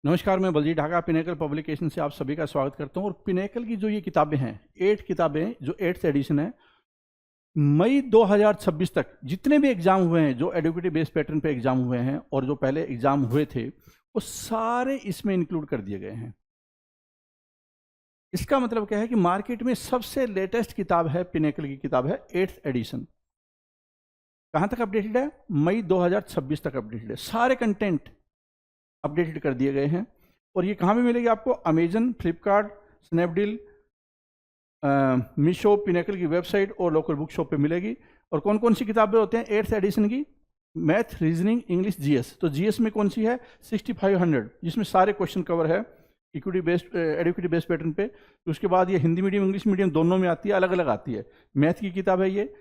नमस्कार, मैं Baljeet Dhaka pinnacle publication से आप सभी का स्वागत करता हूं। और पिनेकल की जो ये किताबें हैं, 8 किताबें, जो 8th एडिशन है, मई 2026 तक जितने भी एग्जाम हुए हैं, जो एडुकेटिव बेस्ड पैटर्न पे एग्जाम हुए हैं और जो पहले एग्जाम हुए थे, वो सारे इसमें इंक्लूड कर दिए गए हैं। इसका मतलब क्या है कि मार्केट में सबसे लेटेस्ट किताब है, पिनेकल की किताब है 8th एडिशन। कहां तक अपडेटेड है? मई 2026 तक अपडेटेड है। सारे कंटेंट अपडेटेड कर दिए गए हैं। और ये कहाँ भी मिलेगी आपको? Amazon, Flipkart, Snapdeal, Meesho, pinnacle की वेबसाइट और लोकल बुक शॉप पे मिलेगी। और कौन कौन सी किताबें होते हैं 8th एडिशन की? Math, reasoning, English, GS. तो जीएस में कौन सी है? 6500, जिसमें सारे क्वेश्चन कवर है equity based, educative based pattern पे। उसके बाद ये हिंदी मीडियम, इंग्लिश मीडियम दोनों में आती है, अलग अलग आती है। मैथ की किताब है ये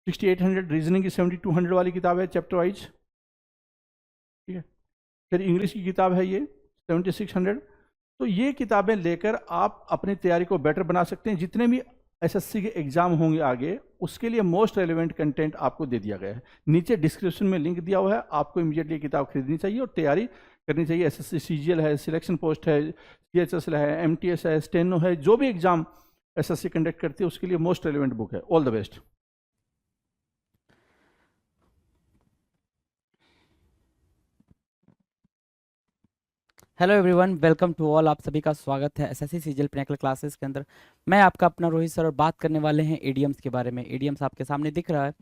6800, रीजनिंग की 7200 वाली किताब है चैप्टर वाइज, ठीक है। फिर इंग्लिश की किताब है ये 7600। तो ये किताबें लेकर आप अपनी तैयारी को बेटर बना सकते हैं। जितने भी एसएससी के एग्जाम होंगे आगे, उसके लिए मोस्ट रेलेवेंट कंटेंट आपको दे दिया गया है। नीचे डिस्क्रिप्शन में लिंक दिया हुआ है, आपको इमीडिएटली किताब खरीदनी चाहिए और तैयारी करनी चाहिए। एसएससी सीजीएल है, सिलेक्शन पोस्ट है, सीएचएसएल है, एमटीएस है, स्टेनो है, जो भी एग्जाम एसएससी कंडक्ट करती है उसके लिए मोस्ट रेलेवेंट बुक है। All the best. Hello everyone, welcome to all. आप सभी का स्वागत है एसएससी सीजीएल पिनेकल क्लासेस के अंदर। मैं आपका अपना रोहित सर और बात करने वाले हैं एडीएम्स के बारे में। एडीएम्स आपके सामने दिख रहा है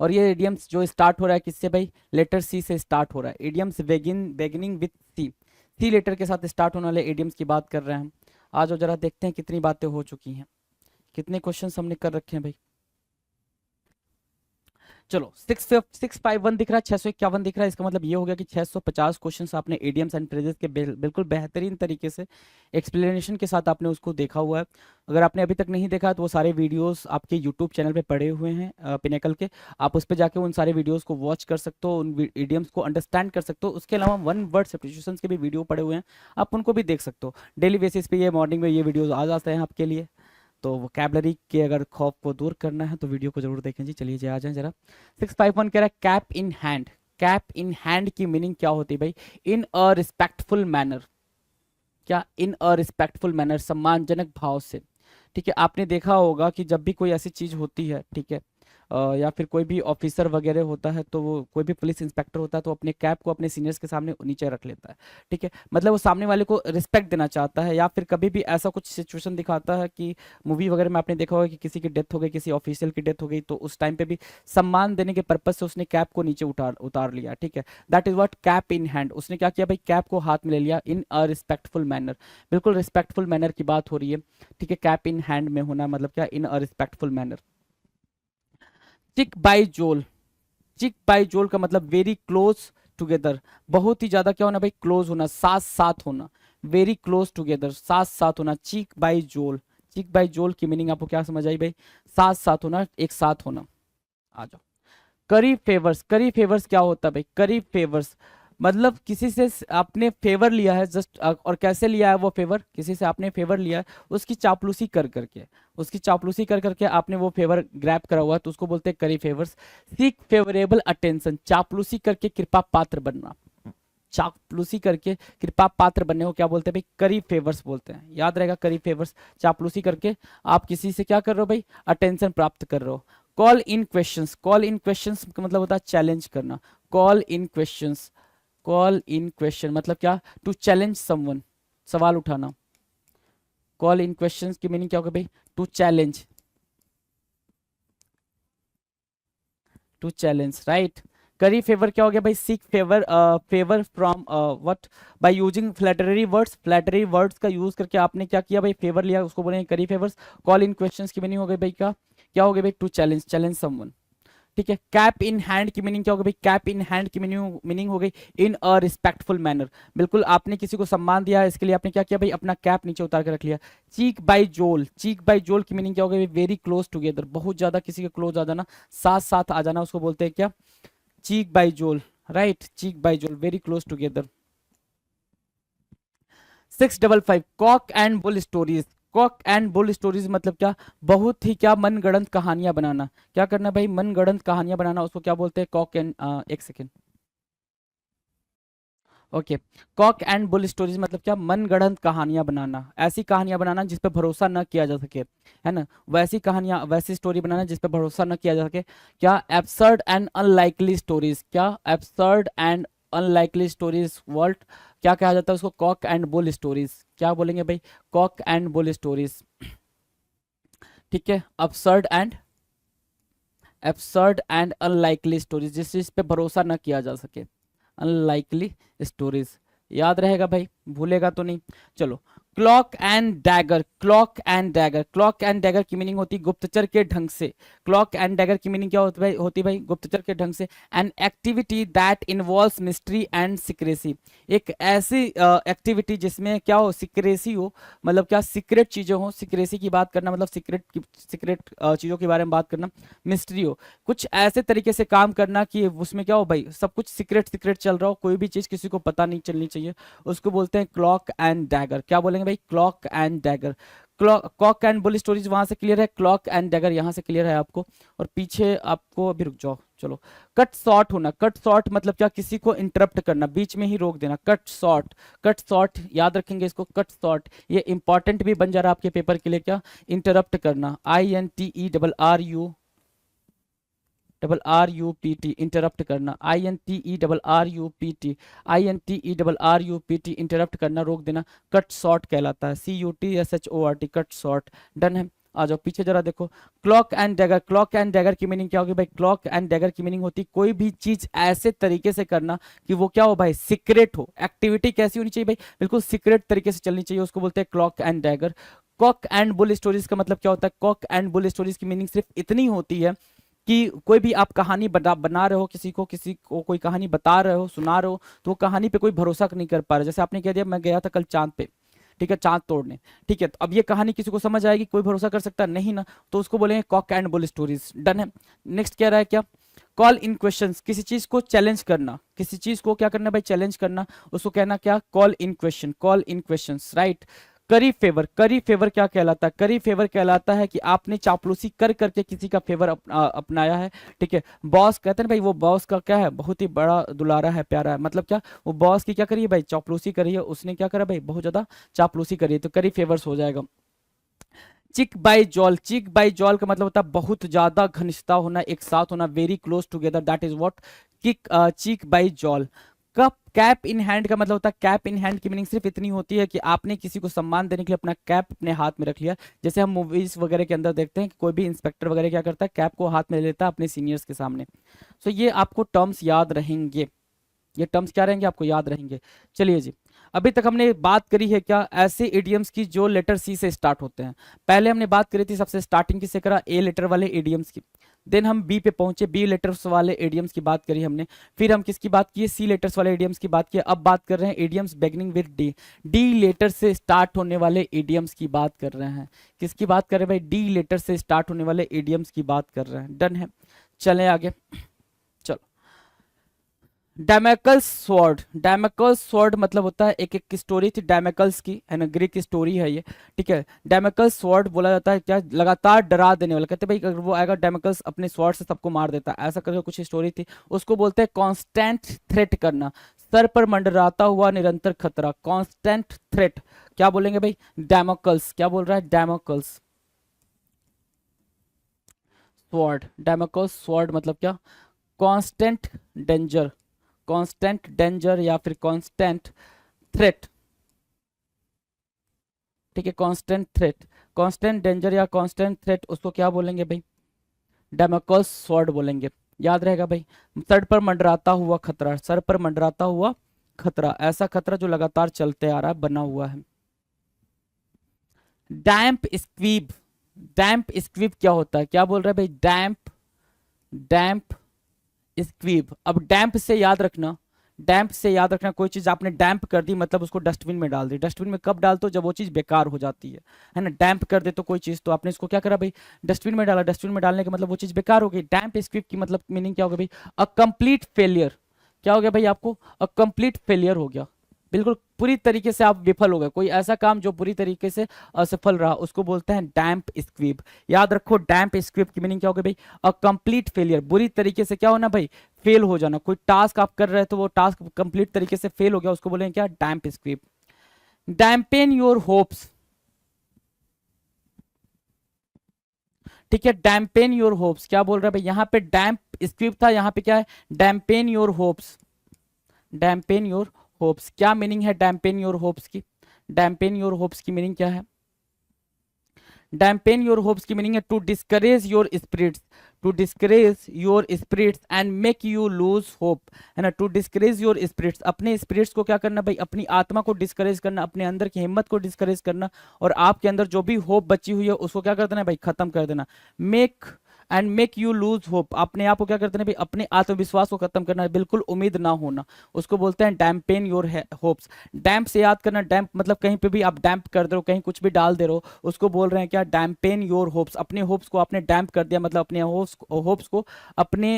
और ये एडीएम्स जो स्टार्ट हो रहा है किससे भाई? लेटर सी से स्टार्ट हो रहा है। एडीएम्स beginning with C, C letter के साथ स्टार्ट होने वाले एडीएम्स की बात कर रहे हैं हम। आज और जरा देखते हैं कितनी बातें हो चुकी हैं, कितने क्वेश्चन हमने कर रखे हैं भाई। चलो 651 दिख रहा है, 651 दिख रहा है। इसका मतलब ये हो गया कि 650 क्वेश्चंस आपने एडियम्स एंड फ्रेजेस के बिल्कुल बेहतरीन तरीके से एक्सप्लेनेशन के साथ आपने उसको देखा हुआ है। अगर आपने अभी तक नहीं देखा तो वो सारे वीडियोस आपके यूट्यूब चैनल पे पड़े हुए हैं पिनेकल के। आप उस पर जाके उन सारे वीडियोस को वॉच कर सकते हो, उन एडियम्स को अंडरस्टैंड कर सकते हो। उसके अलावा वन वर्ड सब्स्टिट्यूशंस के भी वीडियो पड़े हुए हैं, आप उनको भी देख सकते हो। डेली बेसिस पे ये मॉर्निंग में ये वीडियोज आ जाते हैं आपके लिए। तो वोकैबलरी के अगर खौफ को दूर करना है तो वीडियो को जरूर देखें जी। चलिए जी, आ जाएं जरा। 651 कह रहा है cap in hand. Cap in hand की मीनिंग क्या होती है भाई? इन अ रिस्पेक्टफुल मैनर। क्या? इन अ रिस्पेक्टफुल मैनर, सम्मानजनक भाव से। ठीक है, आपने देखा होगा कि जब भी कोई ऐसी चीज होती है, ठीक है, या फिर कोई भी ऑफिसर वगैरह होता है, तो वो कोई भी पुलिस इंस्पेक्टर होता है तो अपने कैप को अपने सीनियर्स के सामने नीचे रख लेता है। ठीक है, मतलब वो सामने वाले को रिस्पेक्ट देना चाहता है। या फिर कभी भी ऐसा कुछ सिचुएशन दिखाता है कि मूवी वगैरह में आपने देखा होगा कि किसी की डेथ हो गई, किसी ऑफिशियल की डेथ हो गई, तो उस टाइम पे भी सम्मान देने के पर्पज से उसने कैप को नीचे उतार उतार लिया। ठीक है, that is what cap in hand. उसने क्या किया भाई? कैप को हाथ में ले लिया इन अ रिस्पेक्टफुल मैनर। बिल्कुल रिस्पेक्टफुल मैनर की बात हो रही है। ठीक है, कैप इन हैंड में होना मतलब क्या? इन अ रिस्पेक्टफुल मैनर। चिक बाई जोल। चिक बाई जोल का मतलब वेरी क्लोज टुगेदर। बहुत ही ज्यादा क्या होना भाई? क्लोज होना, साथ साथ होना। वेरी क्लोज टुगेदर, साथ साथ होना। चिक बाई जोल। चिक बाई जोल की मीनिंग आपको क्या समझ आई भाई? साथ साथ होना, एक साथ होना। आ जाओ। करी फेवर्स। करी फेवर्स क्या होता है भाई? करी फेवर्स मतलब किसी से आपने फेवर लिया है जस्ट, और कैसे लिया है वो फेवर? किसी से आपने फेवर लिया है, उसकी चापलूसी कर करके, उसकी चापलूसी कर करके आपने वो फेवर ग्रैब करा हुआ है, तो उसको बोलते हैं करी फेवर्स। सीक फेवरेबल अटेंशन, चापलूसी करके कृपा पात्र बनना। चापलूसी करके कृपा पात्र बनने को क्या बोलते हैं भाई? करी फेवर्स बोलते हैं। याद रहेगा, करी फेवर्स। चापलूसी करके आप किसी से क्या कर रहे हो भाई? अटेंशन प्राप्त कर रहे हो। Call in questions. Call in questions का मतलब होता है चैलेंज करना। Call in questions. Call in question मतलब क्या? टू चैलेंज समवन, सवाल उठाना। कॉल इन क्वेश्चंस की मीनिंग क्या होगा भाई? To challenge. To challenge, right. Curry favour क्या हो गया भाई? Seek favour, favour from what? By using flattery words. Flattery words का यूज करके आपने क्या किया भाई? फेवर लिया, उसको बोलेंगे curry favours. Call in questions की मीनिंग हो गई भाई क्या हो गया भाई? To challenge, challenge someone. ठीक है, कैप इन हैंड की मीनिंग क्या होगी भाई? कैप इन हैंड की मीनिंग हो गई इन अ रिस्पेक्टफुल मैनर। बिल्कुल, आपने किसी को सम्मान दिया है, इसके लिए आपने क्या किया भाई? अपना कैप नीचे उतार कर रख लिया। चीक बाई जोल। चीक बाई जोल की मीनिंग क्या होगी? वेरी क्लोज टुगेदर, बहुत ज्यादा किसी के क्लोज आ जाना, साथ साथ आ जाना, उसको बोलते हैं क्या? चीक बाई जोल, राइट। चीक बाई जोल, very close together. 655 cock and bull stories. Cock and bull stories मतलब क्या? बहुत ही क्या? मनगढ़ंत कहानियां बनाना। क्या करना भाई? मनगढ़ंत कहानियां बनाना, उसको क्या बोलते हैं? कॉक एंड, एक second. Okay, cock and bull stories मतलब क्या, मनगढ़ंत कहानियां बनाना, ऐसी कहानियां बनाना जिस पे भरोसा न किया जा सके, है ना, वैसी कहानियां, वैसी स्टोरी बनाना जिस पे भरोसा न किया जा सके। क्या, एब्सर्ड एंड अनलाइकली स्टोरीज, क्या, absurd and unlikely stories, world क्या कहा जाता है उसको, कॉक एंड बुल स्टोरीज, क्या बोलेंगे भाई, कॉक एंड बुल स्टोरीज, ठीक है, एब्सर्ड एंड अनलाइकली स्टोरीज, जिस चीज पे भरोसा न किया जा सके, अनलाइकली स्टोरीज, याद रहेगा भाई, भूलेगा तो नहीं। चलो, clock and dagger, clock and dagger, clock and dagger की मीनिंग होती है गुप्तचर के ढंग से, क्लॉक एंड डैगर की मीनिंग क्या होती है भाई, गुप्तचर के ढंग से, an activity that involves mystery and secrecy, एक ऐसी एक्टिविटी जिसमें क्या हो, सिक्रेसी हो, मतलब क्या, सीक्रेट चीजें हो, सिक्रेसी की बात करना मतलब सीक्रेट चीजों के बारे में बात करना, मिस्ट्री हो, कुछ ऐसे तरीके से काम करना कि उसमें क्या हो भाई, सब कुछ सीक्रेट सीक्रेट चल रहा हो, कोई भी चीज किसी को पता नहीं चलनी चाहिए, उसको बोलते हैं क्लॉक एंड डैगर। क्या बोलेंगे भाई, clock and dagger. Cock and bull stories वहां से क्लियर है, क्लॉक एंड डैगर यहाँ से क्लियर है आपको, और पीछे आपको अभी रुक जाओ, चलो, कट शॉर्ट होना, कट शॉर्ट मतलब क्या, किसी को इंटरप्ट करना, बीच में ही रोक देना, कट शॉर्ट, कट शॉर्ट याद रखेंगे इसको, कट शॉर्ट, ये इंपॉर्टेंट भी बन जा रहा है आपके पेपर के लिए, क्या, इंटरप्ट करना, INTERRUPT, इंटरप्ट करना, INTERRUPT, इंटरप्ट करना, रोक देना, कट शॉर्ट कहलाता है, CUTSHORT, कट शॉर्ट। डन है, आ जाओ पीछे जरा देखो, clock and dagger, clock and dagger की मीनिंग क्या होगी भाई, क्लॉक एंड डैगर की मीनिंग होती कोई भी चीज ऐसे तरीके से करना कि वो क्या हो भाई, सीक्रेट हो, एक्टिविटी कैसी होनी चाहिए भाई, बिल्कुल सीक्रेट तरीके से चलनी चाहिए, उसको बोलते हैं clock and dagger. Cock and bull stories का मतलब क्या होता है, कॉक एंड बुल स्टोरीज की मीनिंग सिर्फ इतनी होती है कि कोई भी आप कहानी बना रहे हो, किसी को कोई कहानी बता रहे हो, सुना रहे हो, तो वो कहानी पे कोई भरोसा नहीं कर पा रहा, जैसे आपने कह दिया मैं गया था कल चांद पे, ठीक है, चांद तोड़ने, ठीक है, तो अब ये कहानी किसी को समझ आएगी, कोई भरोसा कर सकता नहीं ना, तो उसको बोलेंगे cock and bull stories. Done है, नेक्स्ट कह रहा है क्या, कॉल इन क्वेश्चंस, किसी चीज को चैलेंज करना, किसी चीज को क्या करना भाई, चैलेंज करना, उसको कहना क्या, call in question, call in questions, right. Curry favour, करी फेवर क्या कहलाता है, करी फेवर कहलाता है कि आपने चापलूसी कर करके किसी का फेवर अपनाया है, ठीक है। बॉस कहते हैं भाई, वो बॉस का क्या है, बहुत ही बड़ा दुलारा है, प्यारा है, मतलब क्या, वो बॉस की क्या करिए भाई, चापलूसी करी है, उसने क्या करा भाई, बहुत ज्यादा चापलूसी करी है, तो करी फेवर्स हो जाएगा। चिक बाई जॉल, चिक बाई जॉल का मतलब होता है बहुत ज्यादा घनिष्ठता होना, एक साथ होना, very close together, that is what cheek by jowl. Cup, cap in hand का मतलब होता है, कैप इन हैंड की मीनिंग सिर्फ इतनी होती है कि आपने किसी को सम्मान देने के लिए अपना कैप अपने हाथ में रख लिया, जैसे हम मूवीज वगैरह के अंदर देखते हैं कि कोई भी इंस्पेक्टर वगैरह क्या करता है, कैप को हाथ में ले लेता है अपने सीनियर्स के सामने। सो ये आपको टर्म्स याद रहेंगे, ये टर्म्स क्या रहेंगे, आपको याद रहेंगे। चलिए जी, अभी तक हमने बात करी है क्या, ऐसे इडियम्स की जो लेटर सी से स्टार्ट होते हैं। पहले हमने बात करी थी सबसे स्टार्टिंग किससे करा, ए लेटर वाले इडियम्स की, देन हम बी पे पहुंचे, बी लेटर्स वाले इडियम्स की बात करी हमने, फिर हम किसकी बात की, सी लेटर्स वाले इडियम्स की बात की, अब बात कर रहे हैं idioms beginning with D, D letter से स्टार्ट होने वाले इडियम्स की बात कर रहे हैं। किसकी बात कर रहे हैं भाई, डी लेटर से स्टार्ट होने वाले इडियम्स की बात कर रहे हैं। डन है, चलें आगे, चलो। डैमेकल्स स्वॉर्ड, डैमेकल्स स्वॉर्ड मतलब होता है, एक स्टोरी थी डैमेकल्स की, है ना, ग्रीक स्टोरी है ये, ठीक है। डैमेकल्स स्वॉर्ड बोला जाता है क्या, लगातार डरा देने वाला, कहते हैं भाई अगर वो आएगा डैमेकल्स अपने स्वॉर्ड से सबको मार देता है, ऐसा करके कुछ स्टोरी थी, उसको बोलते हैं कांस्टेंट थ्रेट करना, सर पर मंडराता हुआ निरंतर खतरा, कांस्टेंट थ्रेट, क्या बोलेंगे भाई, डैमेकल्स, क्या बोल रहा है, डैमेकल्स स्वॉर्ड, डैमेकल्स स्वॉर्ड मतलब क्या, कांस्टेंट डेंजर, कांस्टेंट डेंजर या फिर कांस्टेंट थ्रेट, ठीक है, कांस्टेंट थ्रेट, कांस्टेंट डेंजर या कांस्टेंट थ्रेट, उसको क्या बोलेंगे भाई, डैमेकल्स स्वॉर्ड बोलेंगे, याद रहेगा भाई। सर पर मंडराता हुआ खतरा, सर पर मंडराता हुआ खतरा, ऐसा खतरा जो लगातार चलते आ रहा है, बना हुआ है। डैम्प स्क्वीब, डैम्प स्क्वीब क्या होता है, क्या बोल रहा है भाई, डैम्प, डैम्प स्क्वीब, अब डैम्प से याद रखना, डैम्प से याद रखना, कोई चीज आपने डैम्प कर दी मतलब उसको डस्टबिन में डाल दी, डस्टबिन में कब डालते हो, जब वो चीज बेकार हो जाती है ना, डैम्प कर दे तो कोई चीज, तो आपने इसको क्या करा भाई, डस्टबिन में डाला, डस्टबिन में डालने का मतलब वो चीज बेकार हो गई। डैम्प स्क्वीब की मतलब मीनिंग क्या होगा भाई, अ कंप्लीट फेलियर, क्या हो गया भाई आपको, अ कंप्लीट फेलियर हो गया, बिल्कुल पूरी तरीके से आप विफल हो गए, कोई ऐसा काम जो पूरी तरीके से असफल रहा, उसको बोलते हैं डैम्प स्क्वीब। याद रखो डैम्प स्क्वीब की मीनिंग क्या होगी भाई, अ कंप्लीट फेलियर, बुरी तरीके से क्या होना भाई, फेल हो जाना, कोई टास्क आप कर रहे थे वो टास्क कंप्लीट तरीके से फेल हो गया, उसको बोलेंगे क्या, डैम्प स्क्वीप। डैम्पेन योर होप्स, ठीक है, डैम्पेन योर होप्स, क्या बोल रहा है भाई, यहाँ पे डैम्प स्क्वीप था, यहाँ पे क्या है, dampen your hopes. Dampen your hopes, क्या मीनिंग है डैम्पेन योर होप्स की, डैम्पेन योर होप्स की मीनिंग क्या है, डैम्पेन योर होप्स की मीनिंग है to discourage your spirits, to discourage your spirits and make you lose hope, है ना, टू डिस्करेज योर स्पिरिट्स, अपने स्पिरिट्स को क्या करना भाई, अपनी आत्मा को डिस्करेज करना, अपने अंदर की हिम्मत को डिस्करेज करना, और आपके अंदर जो भी होप बची हुई है उसको क्या कर देना भाई, खत्म कर देना। Make and make you lose hope, अपने आप को क्या करते हैं भाई, अपने आत्मविश्वास को खत्म करना, बिल्कुल उम्मीद ना होना, उसको बोलते हैं डैम्पेन योर होप्स। डैम्प से याद करना, डैम्प मतलब कहीं पे भी आप डैम्प कर दे रहे हो, कहीं कुछ भी डाल दे रहे हो, उसको बोल रहे हैं क्या, डैम्पेन योर होप्स, अपने होप्स को आपने डैम्प कर दिया, मतलब अपने होप्स को, अपने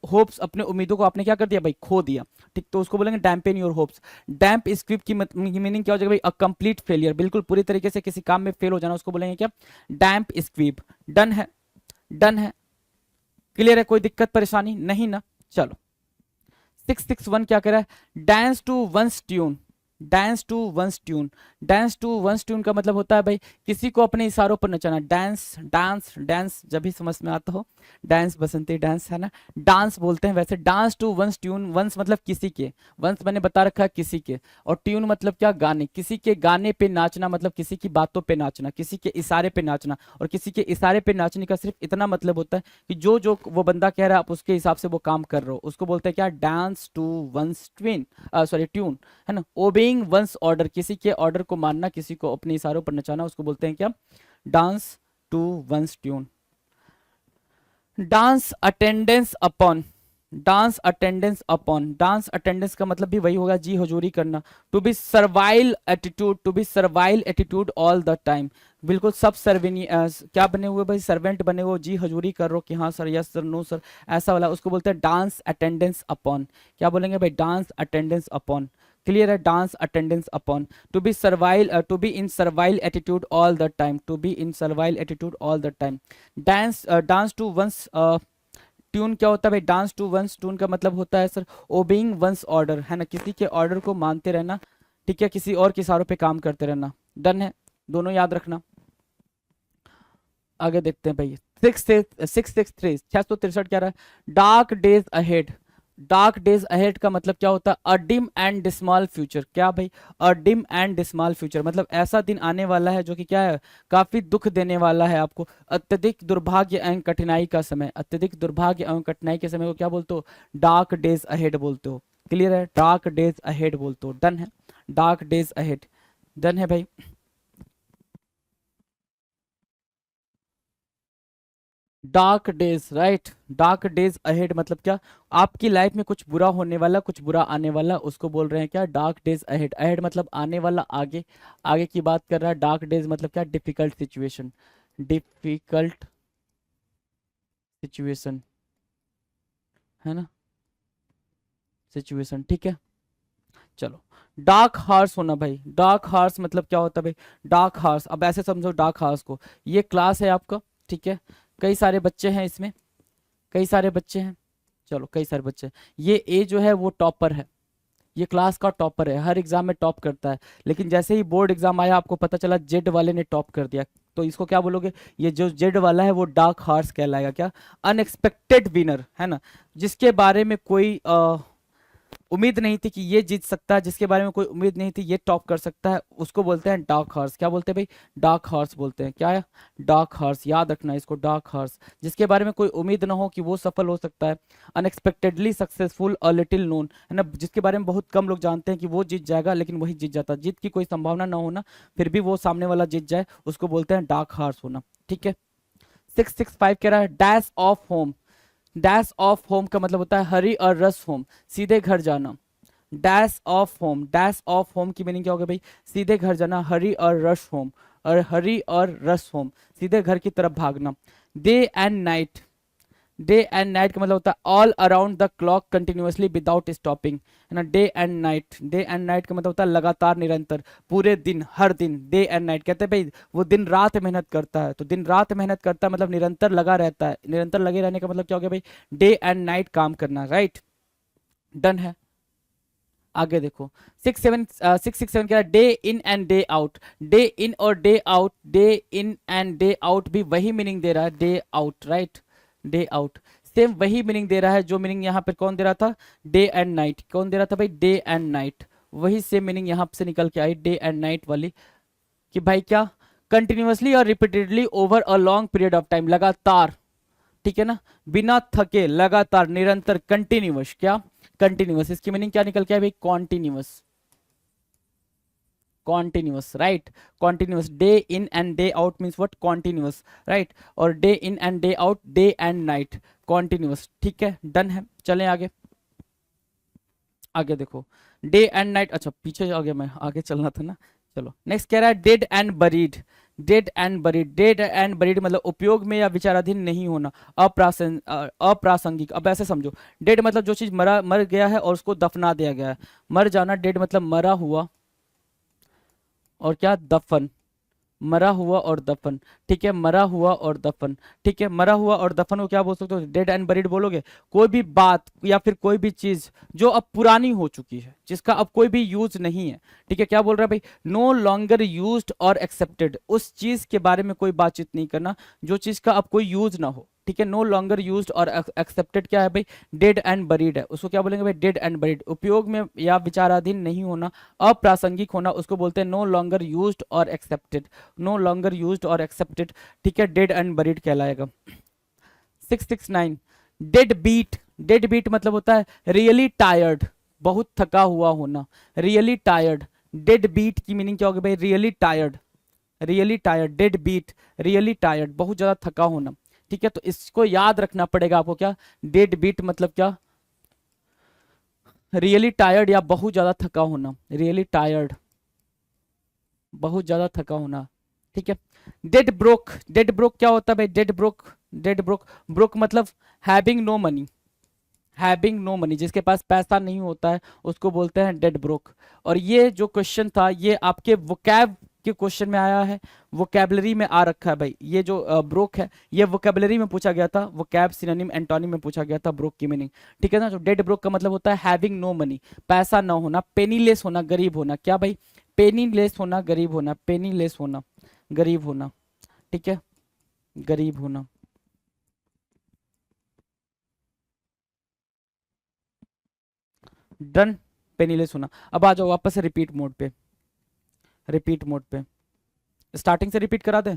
होप्स, अपने उम्मीदों को आपने क्या कर दिया भाई, खो दिया, ठीक, तो उसको बोलेंगे डैम्पेन योर होप्स। डैम्प स्क्विप की मीनिंग क्या हो जाएगा भाई, अ कंप्लीट फेलियर, बिल्कुल पूरी तरीके से किसी काम में फेल हो जाना, उसको बोलेंगे क्या, डैम्प स्क्विप। डन है, डन है, क्लियर है, कोई दिक्कत परेशानी नहीं ना, चलो। 661 क्या कह रहा है, dance to one's tune, dance to one's tune, dance to one's tune का मतलब होता है भाई किसी को अपने इशारों पर नचाना, डांस डांस डांस जब भी समझ में आता हो, डांस बसंती डांस है ना, डांस बोलते हैं वैसे, dance to one's tune, one's मतलब किसी के, वंस मैंने बता रखा है किसी के, और ट्यून मतलब क्या, गाने, किसी के गाने पे नाचना, मतलब किसी की बातों पे नाचना, किसी के इशारे पे नाचना, और किसी के इशारे पे नाचने का सिर्फ इतना मतलब होता है कि जो जो वो बंदा कह रहा है आप उसके हिसाब से वो काम कर रहे हो, उसको बोलते हैं क्या, dance to one's tune, sorry tune, है ना। ओबेइंग वंस ऑर्डर, किसी के ऑर्डर को मानना, किसी को अपने इशारों पर नचाना, उसको बोलते हैं क्या, dance to one's tune. Dance attendance upon, dance attendance upon, dance attendance का मतलब भी वही होगा, जी हजूरी करना। To be servile attitude, to be servile attitude all the time, बिल्कुल सब सर्वेनी क्या बने हुए भाई, सर्वेंट बने हुए, जी हजूरी कर रहे हो कि हाँ sir, yes sir, no sir, ऐसा वाला, उसको बोलते हैं डांस अटेंडेंस अपॉन। क्या बोलेंगे भाई, डांस अटेंडेंस अपॉन, क्लियर है, dance attendance upon. To be servile, to be in servile attitude all the time, to be in servile attitude all the time. Dance dance to one's tune क्या होता है भाई, dance to one's tune का मतलब होता है sir obeying once order, है ना, किसी के ऑर्डर को मानते रहना, ठीक है, किसी और के इशारों पे काम करते रहना। डन है, दोनों याद रखना। आगे देखते हैं भाई, 663 663 क्या रहा है, dark days ahead, dark days ahead का मतलब क्या होता है, अ डिम एंड डिस्मॉल फ्यूचर, क्या भाई, अ डिम एंड डिस्मॉल फ्यूचर, मतलब ऐसा दिन आने वाला है जो कि क्या है, काफी दुख देने वाला है आपको, अत्यधिक दुर्भाग्य एवं कठिनाई का समय, अत्यधिक दुर्भाग्य एवं कठिनाई के समय को क्या बोलते हो, डार्क डेज अहेड बोलते हो, क्लियर है, डार्क डेज अहेड बोलते हो। डन है, डार्क डेज अहेड, डन है भाई। Dark days, right, dark days ahead मतलब क्या, आपकी लाइफ में कुछ बुरा होने वाला, कुछ बुरा आने वाला, उसको बोल रहे हैं क्या, डार्क डेज अहेड। अहेड मतलब आने वाला, आगे, आगे की बात कर रहा है। डार्क डेज मतलब क्या, डिफिकल्ट सिचुएशन, डिफिकल्ट सिचुएशन, है ना, सिचुएशन, ठीक है, चलो। डार्क हार्स होना भाई, डार्क हार्स मतलब क्या होता है भाई, डार्क हार्स, अब ऐसे समझो डार्क हार्स को, ये क्लास है आपका, ठीक है, कई सारे बच्चे हैं इसमें, कई सारे बच्चे हैं, चलो कई सारे बच्चे हैं। ये ए जो है वो टॉपर है, ये क्लास का टॉपर है, हर एग्जाम में टॉप करता है, लेकिन जैसे ही बोर्ड एग्जाम आया आपको पता चला जेड वाले ने टॉप कर दिया, तो इसको क्या बोलोगे, ये जो जेड वाला है वो डार्क हार्स कहलाएगा, क्या, अनएक्सपेक्टेड विनर, है ना, जिसके बारे में कोई उम्मीद नहीं थी कि ये जीत सकता है, जिसके बारे में कोई उम्मीद नहीं थी ये टॉप कर सकता है, उसको बोलते हैं डार्क हॉर्स। क्या बोलते हैं भाई, डार्क हॉर्स बोलते हैं, क्या है, डार्क हॉर्स, याद रखना इसको, डार्क हॉर्स, जिसके बारे में कोई उम्मीद ना हो कि वो सफल हो सकता है। Unexpectedly successful, a little known, है ना, जिसके बारे में बहुत कम लोग जानते हैं कि वो जीत जाएगा लेकिन वही जीत जाता, जीत की कोई संभावना ना होना फिर भी वो सामने वाला जीत जाए, उसको बोलते हैं डार्क हॉर्स होना, ठीक है। 665 कह रहा है dash of home, dash of home का मतलब होता है हरी और रस होम, सीधे घर जाना। Dash of home, dash of home की मीनिंग क्या होगा भाई, सीधे घर जाना, हरी और रस होम, और हरी और रस होम, सीधे घर की तरफ भागना। Day and night, day and night का मतलब होता है all around the clock continuously without stopping, है ना। Day and night, day and night का मतलब होता है लगातार, निरंतर, पूरे दिन, हर दिन। डे एंड नाइट कहते हैं भाई वो दिन रात मेहनत करता है, तो दिन रात मेहनत करता है मतलब निरंतर लगा रहता है। निरंतर लगे रहने का मतलब क्या हो गया भाई, डे एंड नाइट काम करना, राइट। डन है। आगे देखो 667 क्या है, day in and day out. Day in और day out, day in and day out भी वही मीनिंग दे रहा है, day out, right. Day out same वही मीनिंग दे रहा है जो मीनिंग यहाँ पे कौन दे रहा था, डे एंड नाइट। कौन दे रहा था भाई, डे एंड नाइट। वही सेम मीनिंग यहाँ से निकल के आई, डे एंड नाइट वाली, कि भाई क्या, कंटिन्यूअसली और repeatedly over a long period of time, लगातार, ठीक है ना, बिना थके, लगातार, निरंतर, कंटिन्यूअस। क्या, कंटिन्यूअस। इसकी मीनिंग क्या निकल के आया भाई, continuous, continuous, right. Continuous, day in and day out means what, continuous, right. और day in and day out, day and night, continuous, ठीक है। डन है, चलें आगे। आगे देखो डे एंड नाइट, अच्छा पीछे आ गया मैं, आगे चलना था ना। चलो नेक्स्ट कह रहा है dead end buried. Dead end buried, dead end buried मतलब उपयोग में या विचाराधीन नहीं होना, अप्रासंगिक। अब ऐसे समझो, डेड मतलब जो चीज मर गया है और उसको दफना दिया गया है, मर जाना। डेड मतलब मरा हुआ, और क्या, दफन, मरा हुआ और दफन, ठीक है, मरा हुआ और दफन, ठीक है। मरा हुआ और दफन को क्या बोल सकते हो, डेड एंड बरीड बोलोगे। कोई भी बात या फिर कोई भी चीज जो अब पुरानी हो चुकी है, जिसका अब कोई भी यूज नहीं है, ठीक है। क्या बोल रहा है भाई, नो लॉन्गर यूज्ड और एक्सेप्टेड, उस चीज के बारे में कोई बातचीत नहीं करना जो चीज का अब कोई यूज ना हो, ठीक है। नो लॉन्गर यूज्ड और एक्सेप्टेड क्या है भाई, डेड एंड बरीड है, उसको क्या बोलेंगे भाई, डेड एंड बरीड। उपयोग में या विचाराधीन नहीं होना, अप्रासंगिक होना, उसको बोलते हैं नो लॉन्गर यूज्ड और एक्सेप्टेड, नो लॉन्गर यूज्ड और एक्सेप्टेड, ठीक है, डेड एंड बरीड कहलाएगा। 669 डेड बीट। डेड बीट मतलब होता है रियली टायर्ड, बहुत थका हुआ होना, रियली टायर्ड। डेड बीट की मीनिंग क्या होगी भाई, really tired, really tired, dead beat, really tired, बहुत ज्यादा थका होना, ठीक है। तो इसको याद रखना पड़ेगा आपको, क्या, डेड बीट मतलब क्या, रियली टायर्ड या बहुत ज्यादा थका होना, रियली टायर्ड, बहुत ज्यादा थका होना, ठीक है। डेड ब्रोक, डेड ब्रोक क्या होता है भाई, dead broke, dead broke, broke मतलब having no money, having no money, जिसके पास पैसा नहीं होता है उसको बोलते हैं डेड ब्रोक। और ये जो क्वेश्चन था ये आपके वोकैब के क्वेश्चन में आया है, वोकैबलरी में आ रखा है भाई। ये जो ब्रोक है ये वोकैबलरी में पूछा गया था, वोकैब, सिनोनिम, एंटोनिम में पूछा गया था ब्रोक की मीनिंग, ठीक है ना। तो डेड ब्रोक का मतलब होता है हैविंग नो मनी, पैसा ना होना, पेनीलेस होना, गरीब होना। क्या भाई, पेनीलेस होना, गरीब होना, पेनीलेस होना, गरीब होना, ठीक है, गरीब होना। डन, पेनीलेस होना। अब आ जाओ वापस से रिपीट मोड पे, रिपीट मोड पे, स्टार्टिंग से रिपीट करा दें,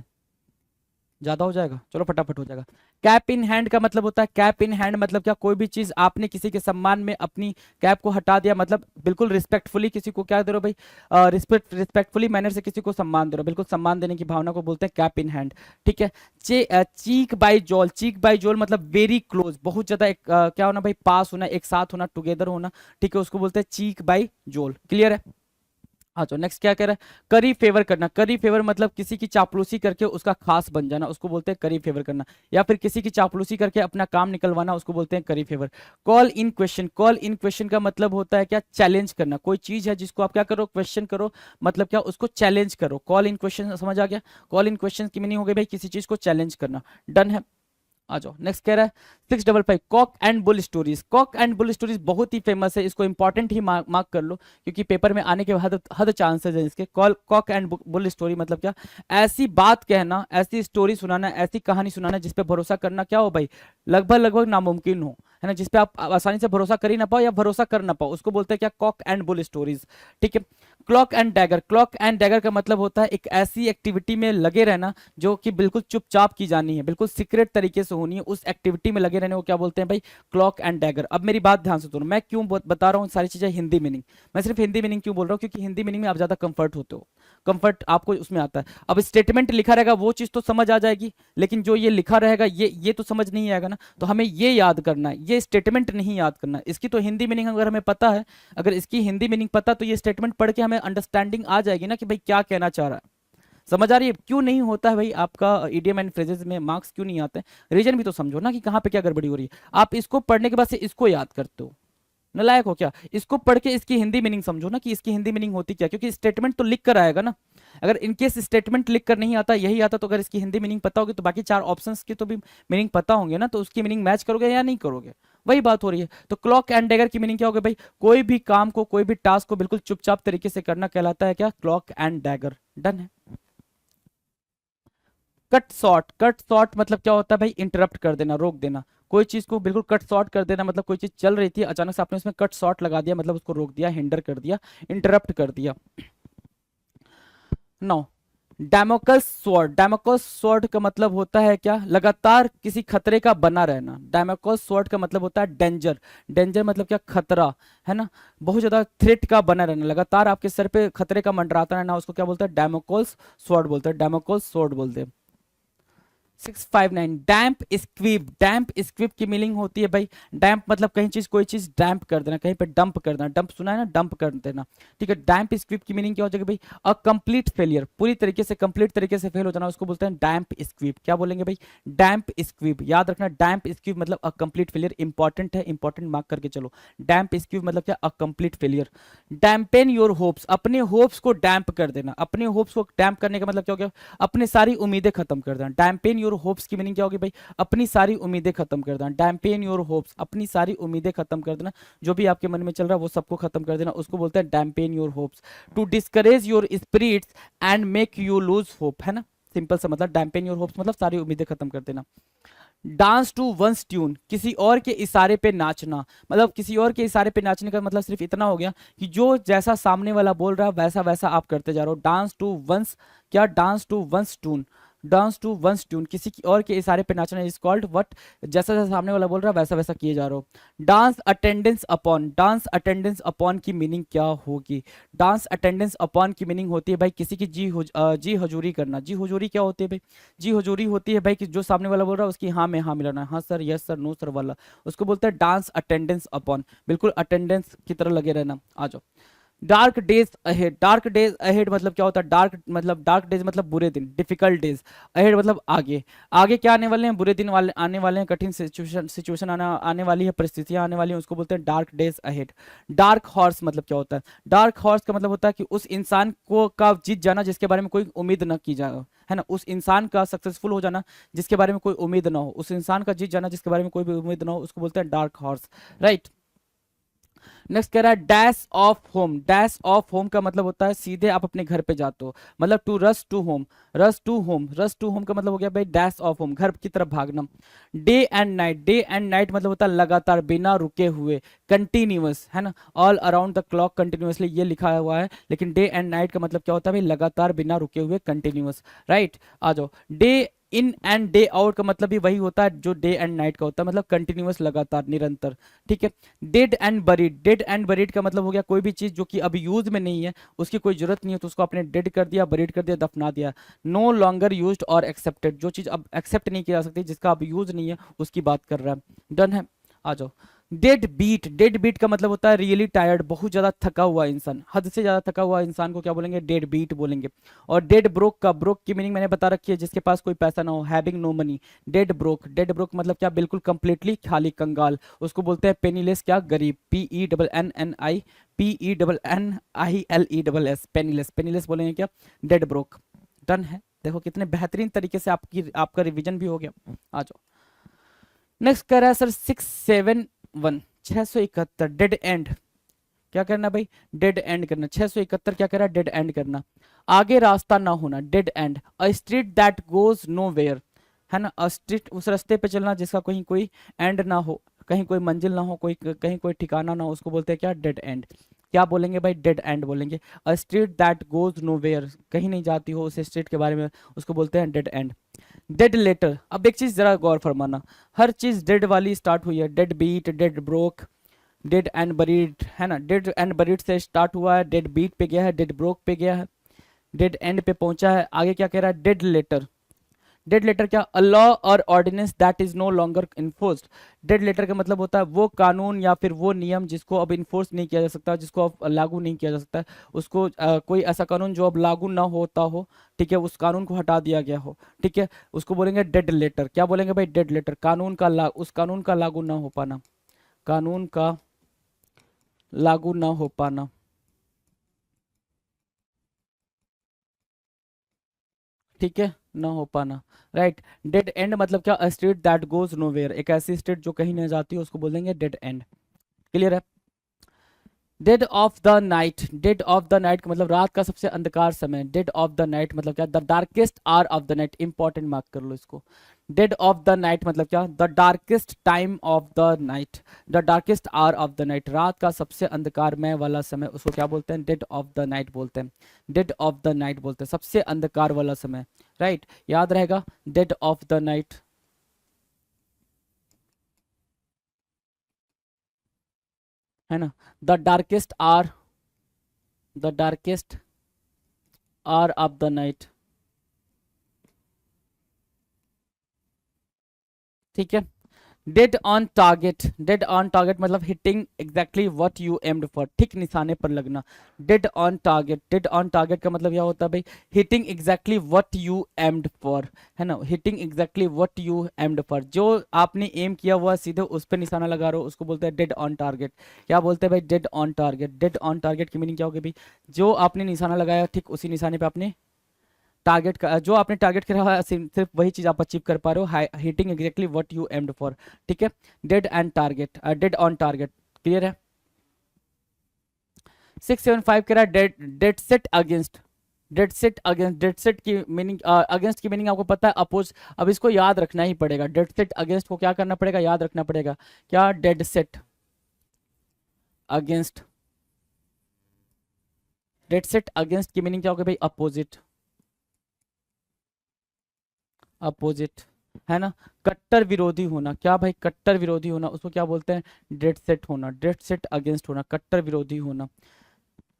ज्यादा हो जाएगा, चलो फटाफट हो जाएगा। कैप इन हैंड का मतलब होता है, कैप इन हैंड मतलब क्या, कोई भी चीज आपने किसी के सम्मान में अपनी कैप को हटा दिया, मतलब बिल्कुल रिस्पेक्टफुली किसी को क्या दे रहे हो भाई, रिस्पेक्टफुली मैनर से किसी को सम्मान दे रहे हो, बिल्कुल सम्मान देने की भावना को बोलते हैं कैप इन हैंड, ठीक है। चीक बाई जोल, चीक बाई जोल मतलब वेरी क्लोज, बहुत ज्यादा क्या होना भाई, पास होना, एक साथ होना, टुगेदर होना, ठीक है, उसको बोलते हैं चीक बाई जोल। क्लियर है। हाँ तो नेक्स्ट क्या कह रहा है, करी फेवर करना। करी फेवर मतलब किसी की चापलूसी करके उसका खास बन जाना, उसको बोलते हैं करी फेवर करना। या फिर किसी की चापलूसी करके अपना काम निकलवाना, उसको बोलते हैं करी favour. Call in question, call in question का मतलब होता है क्या, चैलेंज करना। कोई चीज है जिसको आप क्या करो, क्वेश्चन करो, मतलब क्या, उसको चैलेंज करो। कॉल इन क्वेश्चन समझ आ गया। कॉल इन क्वेश्चन की मीनिंग हो गई भाई किसी चीज को चैलेंज करना। डन है। आ जाओ नेक्स्ट कह रहा है 655 cock and bull stories. Cock and bull stories बहुत ही फेमस है, इसको इंपॉर्टेंट ही मार्क कर लो क्योंकि पेपर में आने के हद हद चांसेस है इसके। कॉक एंड बुल स्टोरी मतलब क्या, ऐसी बात कहना, ऐसी स्टोरी सुनाना, ऐसी कहानी सुनाना जिसपे भरोसा करना क्या हो भाई, लगभग लगभग नामुमकिन हो, है ना, जिसपे आप आसानी से भरोसा कर ही ना पाओ या भरोसा कर ना पाओ, उसको बोलते हैं क्या, कॉक एंड बुल स्टोरीज, ठीक है। Clock and dagger, clock and dagger का मतलब होता है एक ऐसी एक्टिविटी में लगे रहना जो कि बिल्कुल चुपचाप की जानी है, बिल्कुल सीक्रेट तरीके से होनी है, उस एक्टिविटी में लगे रहने को क्या बोलते हैं भाई, क्लॉक एंड डैगर। अब मेरी बात ध्यान से सुनो, मैं क्यों बता रहा हूँ सारी चीजें हिंदी मीनिंग, मैं सिर्फ हिंदी मीनिंग क्यों बोल रहा हूँ, क्योंकि हिंदी मीनिंग में आप ज्यादा कंफर्ट होते हो, कंफर्ट आपको उसमें आता है। अब स्टेटमेंट लिखा रहेगा वो चीज तो समझ आ जाएगी, लेकिन जो ये लिखा रहेगा ये तो समझ नहीं आएगा ना, तो हमें ये याद करना है, ये स्टेटमेंट नहीं याद करना। इसकी तो हिंदी मीनिंग अगर हमें पता है, अगर इसकी हिंदी मीनिंग पता तो ये स्टेटमेंट पढ़ के हमें अंडरस्टैंडिंग आ जाएगी ना कि भाई क्या कहना चाह रहा है। समझ आ रही है क्यों नहीं होता है भाई आपका इडियम एंड फ्रेजेस में मार्क्स क्यों नहीं आते हैं? रीजन भी तो समझो ना कि कहाँ पे क्या गड़बड़ी हो रही है। आप इसको पढ़ने के बाद से इसको याद करते हो, नालायक हो क्या? इसको पढ़ के इसकी हिंदी मीनिंग समझो ना कि इसकी हिंदी मीनिंग होती क्या, क्योंकि स्टेटमेंट तो लिख कर आएगा ना। अगर इनकेस स्टेटमेंट लिख कर नहीं आता, यही आता, तो अगर इसकी हिंदी मीनिंग पता होगी तो बाकी 4 ऑप्शंस की तो भी मीनिंग पता होंगे ना, तो उसकी मीनिंग मैच करोगे या नहीं करोगे? वही बात हो रही है। तो क्लॉक एंड डैगर की मीनिंग क्या होगी भाई? कोई भी काम को, कोई भी टास्क को बिल्कुल चुपचाप तरीके से करना कहलाता है क्या? Clock and dagger. डन है। कट शॉर्ट, कट शॉर्ट मतलब क्या होता है भाई? इंटरप्ट कर देना, रोक देना। कोई चीज को बिल्कुल कट शॉर्ट कर देना मतलब कोई चीज चल रही थी, अचानक से आपने उसमें कट शॉर्ट लगा दिया, मतलब उसको रोक दिया, हिंडर कर दिया, इंटरप्ट कर दिया। नो, डैमोकस स्वॉर्ड, डैमोकस स्वॉर्ड का मतलब होता है क्या? लगातार किसी खतरे का बना रहना। डैमोकस स्वॉर्ड का मतलब होता है डेंजर। डेंजर मतलब क्या? खतरा, है ना? बहुत ज्यादा थ्रेट का बना रहना, लगातार आपके सर पे खतरे का मंडराता रहना, उसको क्या बोलते हैं? डैमोकस स्वॉर्ड बोलते हैं, डैमोकस स्वॉर्ड बोलते हैं। 659 डैम्प स्क्वीप, डैम्प स्क्वीप की मीनिंग होती है भाई, डैम्प मतलब कहीं चीज, कोई चीज डैम्प कर देना, कहीं पे डंप कर देना। डंप सुना है ना? डंप कर देना, ठीक है। डैम्प स्क्वीप की मीनिंग क्या हो जाएगी भाई? अ कंप्लीट फेलियर, पूरी तरीके से, कंप्लीट तरीके से फेल हो जाना, उसको बोलते हैं डैम्प स्क्वीप। क्या बोलेंगे भाई? डैम्प स्क्वीप। याद रखना, डैम्प स्क्वीप मतलब अ कंप्लीट फेलियर। इंपॉर्टेंट है, इंपॉर्टेंट मार्क करके चलो। डैम्प स्क्वीप मतलब क्या? A complete failure. Dampen your hopes, अपने होप्स को डैम्प कर देना। अपने होप्स को डैम्प करने का मतलब क्या हो गया? अपनी सारी उम्मीदें खत्म कर देना। डैम्पेन योर होप्स की मीनिंग क्या होगी भाई? अपनी सारी उम्मीदें खत्म कर देना। डैम्पेन योर होप्स, अपनी सारी उम्मीदें खत्म कर देना, जो भी आपके मन में चल रहा है वो सबको खत्म कर देना, उसको बोलते हैं dampen your hopes. To discourage your spirits and make you lose hope, है ना? सिंपल सा मतलब डैम्पेन योर होप्स मतलब सारी उम्मीदें खत्म कर देना। डांस टू वंस ट्यून, किसी और के इशारे पे नाचना, मतलब किसी और के इशारे पे नाचने का मतलब सिर्फ इतना हो गया कि जो जैसा सामने वाला बोल रहा है वैसा वैसा आप करते जा रहे हो। डांस टू वंस, क्या? Dance to one's tune, dance to one's tune, किसी की और के इशारे पे नाचना इज कॉल्ड व्हाट? जैसा जैसा सामने वाला बोल रहा है वैसा वैसा किए जा रहे हो। Dance attendance upon, dance attendance upon की मीनिंग क्या होगी? डांस अटेंडेंस अपॉन की मीनिंग होती है भाई किसी की जी हजूरी करना। जी हजूरी क्या होती है भाई? जी हजूरी होती है भाई कि जो सामने वाला बोल रहा है उसकी हाँ में हाँ मिलाना, हाँ sir, yes sir, no sir वाला, उसको बोलते हैं डांस अटेंडेंस अपॉन। बिल्कुल अटेंडेंस की तरह लगे रहना। आ जाओ। Dark days ahead, dark days ahead मतलब क्या होता है? डार्क मतलब, डार्क डेज मतलब बुरे दिन, डिफिकल्ट डेज, अहेड मतलब आगे। आगे क्या आने वाले हैं? बुरे दिन वाले आने वाले हैं, कठिन सिचुएशन आने वाली है, परिस्थितियां आने वाली हैं, उसको बोलते हैं dark days ahead. Dark horse मतलब क्या होता है? डार्क हॉर्स का मतलब होता है कि उस इंसान को का जीत जाना जिसके बारे में कोई उम्मीद न की जाए, है ना? उस इंसान का सक्सेसफुल हो जाना जिसके बारे में कोई उम्मीद ना हो, उस इंसान का जीत जाना जिसके बारे में कोई भी उम्मीद ना हो, उसको बोलते हैं डार्क हॉर्स, राइट। नेक्स्ट कह रहा है dash of home, dash of home का मतलब होता है सीधे आप अपने घर पे जाते हो, मतलब to rush to home, rush to home, rush to home का मतलब हो गया भाई डैश ऑफ होम, घर की तरफ भागना। Day and night, day and night मतलब होता है लगातार, बिना रुके हुए, कंटिन्यूअस, है ना? All around the clock continuously, ये लिखा हुआ है, लेकिन डे एंड नाइट का मतलब क्या होता है भाई? लगातार, बिना रुके हुए, कंटिन्यूअस, राइट। आ जाओ। Day in and day out का मतलब भी वही होता है जो डे एंड नाइट का होता है, मतलब कंटिन्यूअस, लगातार, निरंतर, ठीक है। Dead end buried, dead end buried का मतलब हो गया कोई भी चीज जो कि अभी यूज में नहीं है, उसकी कोई जरूरत नहीं है, तो उसको आपने डेड कर दिया, बरीड कर दिया, दफना दिया। नो लॉन्गर यूज्ड और एक्सेप्टेड, जो चीज अब एक्सेप्ट नहीं की जा सकती, जिसका अब यूज नहीं है, उसकी बात कर रहा है। डन है। आ जाओ। डेड बीट, डेड बीट का मतलब होता है रियली टायर्ड, बहुत ज्यादा थका हुआ इंसान, हद से ज्यादा थका हुआ इंसान को क्या बोलेंगे? डेड बीट बोलेंगे। और डेड ब्रोक का, ब्रोक की मीनिंग मैंने बता रखी है, जिसके पास कोई पैसा ना हो, having no money. Dead broke, dead broke मतलब क्या? बिल्कुल कंप्लीटली खाली, कंगाल, उसको बोलते हैं पेनीलेस, क्या? गरीब। PENNI, PENNILESS, पेनीलेस, पेनीलेस बोलेंगे क्या? Dead broke. डन है। देखो कितने बेहतरीन तरीके से आपका रिवीजन भी हो गया। आ जाओ। नेक्स्ट कर रहा है सर 671, 671 डेड एंड। क्या करना भाई? डेड एंड करना। 671 क्या कर रहा है? डेड एंड करना। आगे रास्ता ना होना, dead end. A street that goes nowhere, है ना? अ स्ट्रीट, उस रास्ते पे चलना जिसका कहीं कोई एंड ना हो, कहीं कोई मंजिल ना हो, कोई कहीं कोई ठिकाना ना हो, उसको बोलते हैं क्या? Dead end. क्या बोलेंगे भाई? डेड एंड बोलेंगे। A street that goes nowhere, कहीं नहीं जाती हो उस स्ट्रीट के बारे में, उसको बोलते हैं डेड एंड। डेड लेटर, अब एक चीज जरा गौर फरमाना, हर चीज डेड वाली स्टार्ट हुई है, dead beat, dead broke, dead end buried, है ना? डेड एंड बरीड से स्टार्ट हुआ है, डेड बीट पे गया है, डेड ब्रोक पे गया है, डेड एंड पे पहुंचा है, आगे क्या कह रहा है? Dead letter. डेड लेटर क्या, अ लॉ और ordinance that is no longer enforced. Dead letter का मतलब होता है वो कानून या फिर वो नियम जिसको अब इन्फोर्स नहीं किया जा सकता, जिसको अब लागू नहीं किया जा सकता है, उसको कोई ऐसा कानून जो अब लागू ना होता हो, ठीक है, उस कानून को हटा दिया गया हो, ठीक है, उसको बोलेंगे डेड लेटर। क्या बोलेंगे भाई, डेड लेटर, कानून का उस कानून का लागू ना हो पाना, कानून का लागू ना हो पाना, ठीक है, ना हो पाना, राइट। डेड एंड मतलब क्या, a state that goes nowhere, एक ऐसी स्टेट जो कहीं नहीं जाती है उसको बोल देंगे डेड एंड। क्लियर है। Dead of the night, dead of the night का मतलब रात का सबसे अंधकार समय, डेड ऑफ द नाइट मतलब क्या, the darkest hour of the night, important mark कर लो इसको। डेड ऑफ द नाइट मतलब क्या, the darkest time of the night, the darkest hour of the night, रात का सबसे अंधकारमय वाला समय, उसको क्या बोलते हैं, डेड ऑफ द नाइट बोलते हैं, डेड ऑफ द नाइट बोलते हैं, सबसे अंधकार वाला समय, राइट, याद रहेगा, डेड ऑफ द नाइट, है ना, the darkest hour, the darkest hour of the night, ठीक है। Dead on target, dead on target मतलब hitting exactly what you aimed for, ठीक निशाने पर लगना, dead on target, dead on target का मतलब क्या होता है भाई, hitting exactly what you aimed for, है ना, hitting exactly what you aimed for, जो आपने एम किया हुआ सीधे उस पर निशाना लगा रहे हो, उसको बोलते हैं डेड ऑन टारगेट। क्या बोलते हैं भाई, dead on target. Dead on target की मीनिंग क्या होगी भाई, जो आपने निशाना लगाया ठीक उसी निशाने पे आपने टारगेट का, जो आपने टारगेट करा है सिर्फ वही चीज आप अचीव कर पा रहे हो, hitting exactly what you aimed for, ठीक है। Dead end target, dead on target, clear है। 675 कह रहा है dead, dead set against, dead set against, dead set की मीनिंग, अगेंस्ट की मीनिंग आपको पता है, अपोज। अब इसको याद रखना ही पड़ेगा, डेड सेट अगेंस्ट को क्या करना पड़ेगा, याद रखना पड़ेगा, क्या, dead set against, dead set against की मीनिंग क्या होगी भाई, अपोजिट, अपोजिट, है ना, कट्टर विरोधी होना, क्या भाई, कट्टर विरोधी होना, उसको क्या बोलते हैं, डेड सेट होना, डेड सेट अगेंस्ट होना, कट्टर विरोधी होना।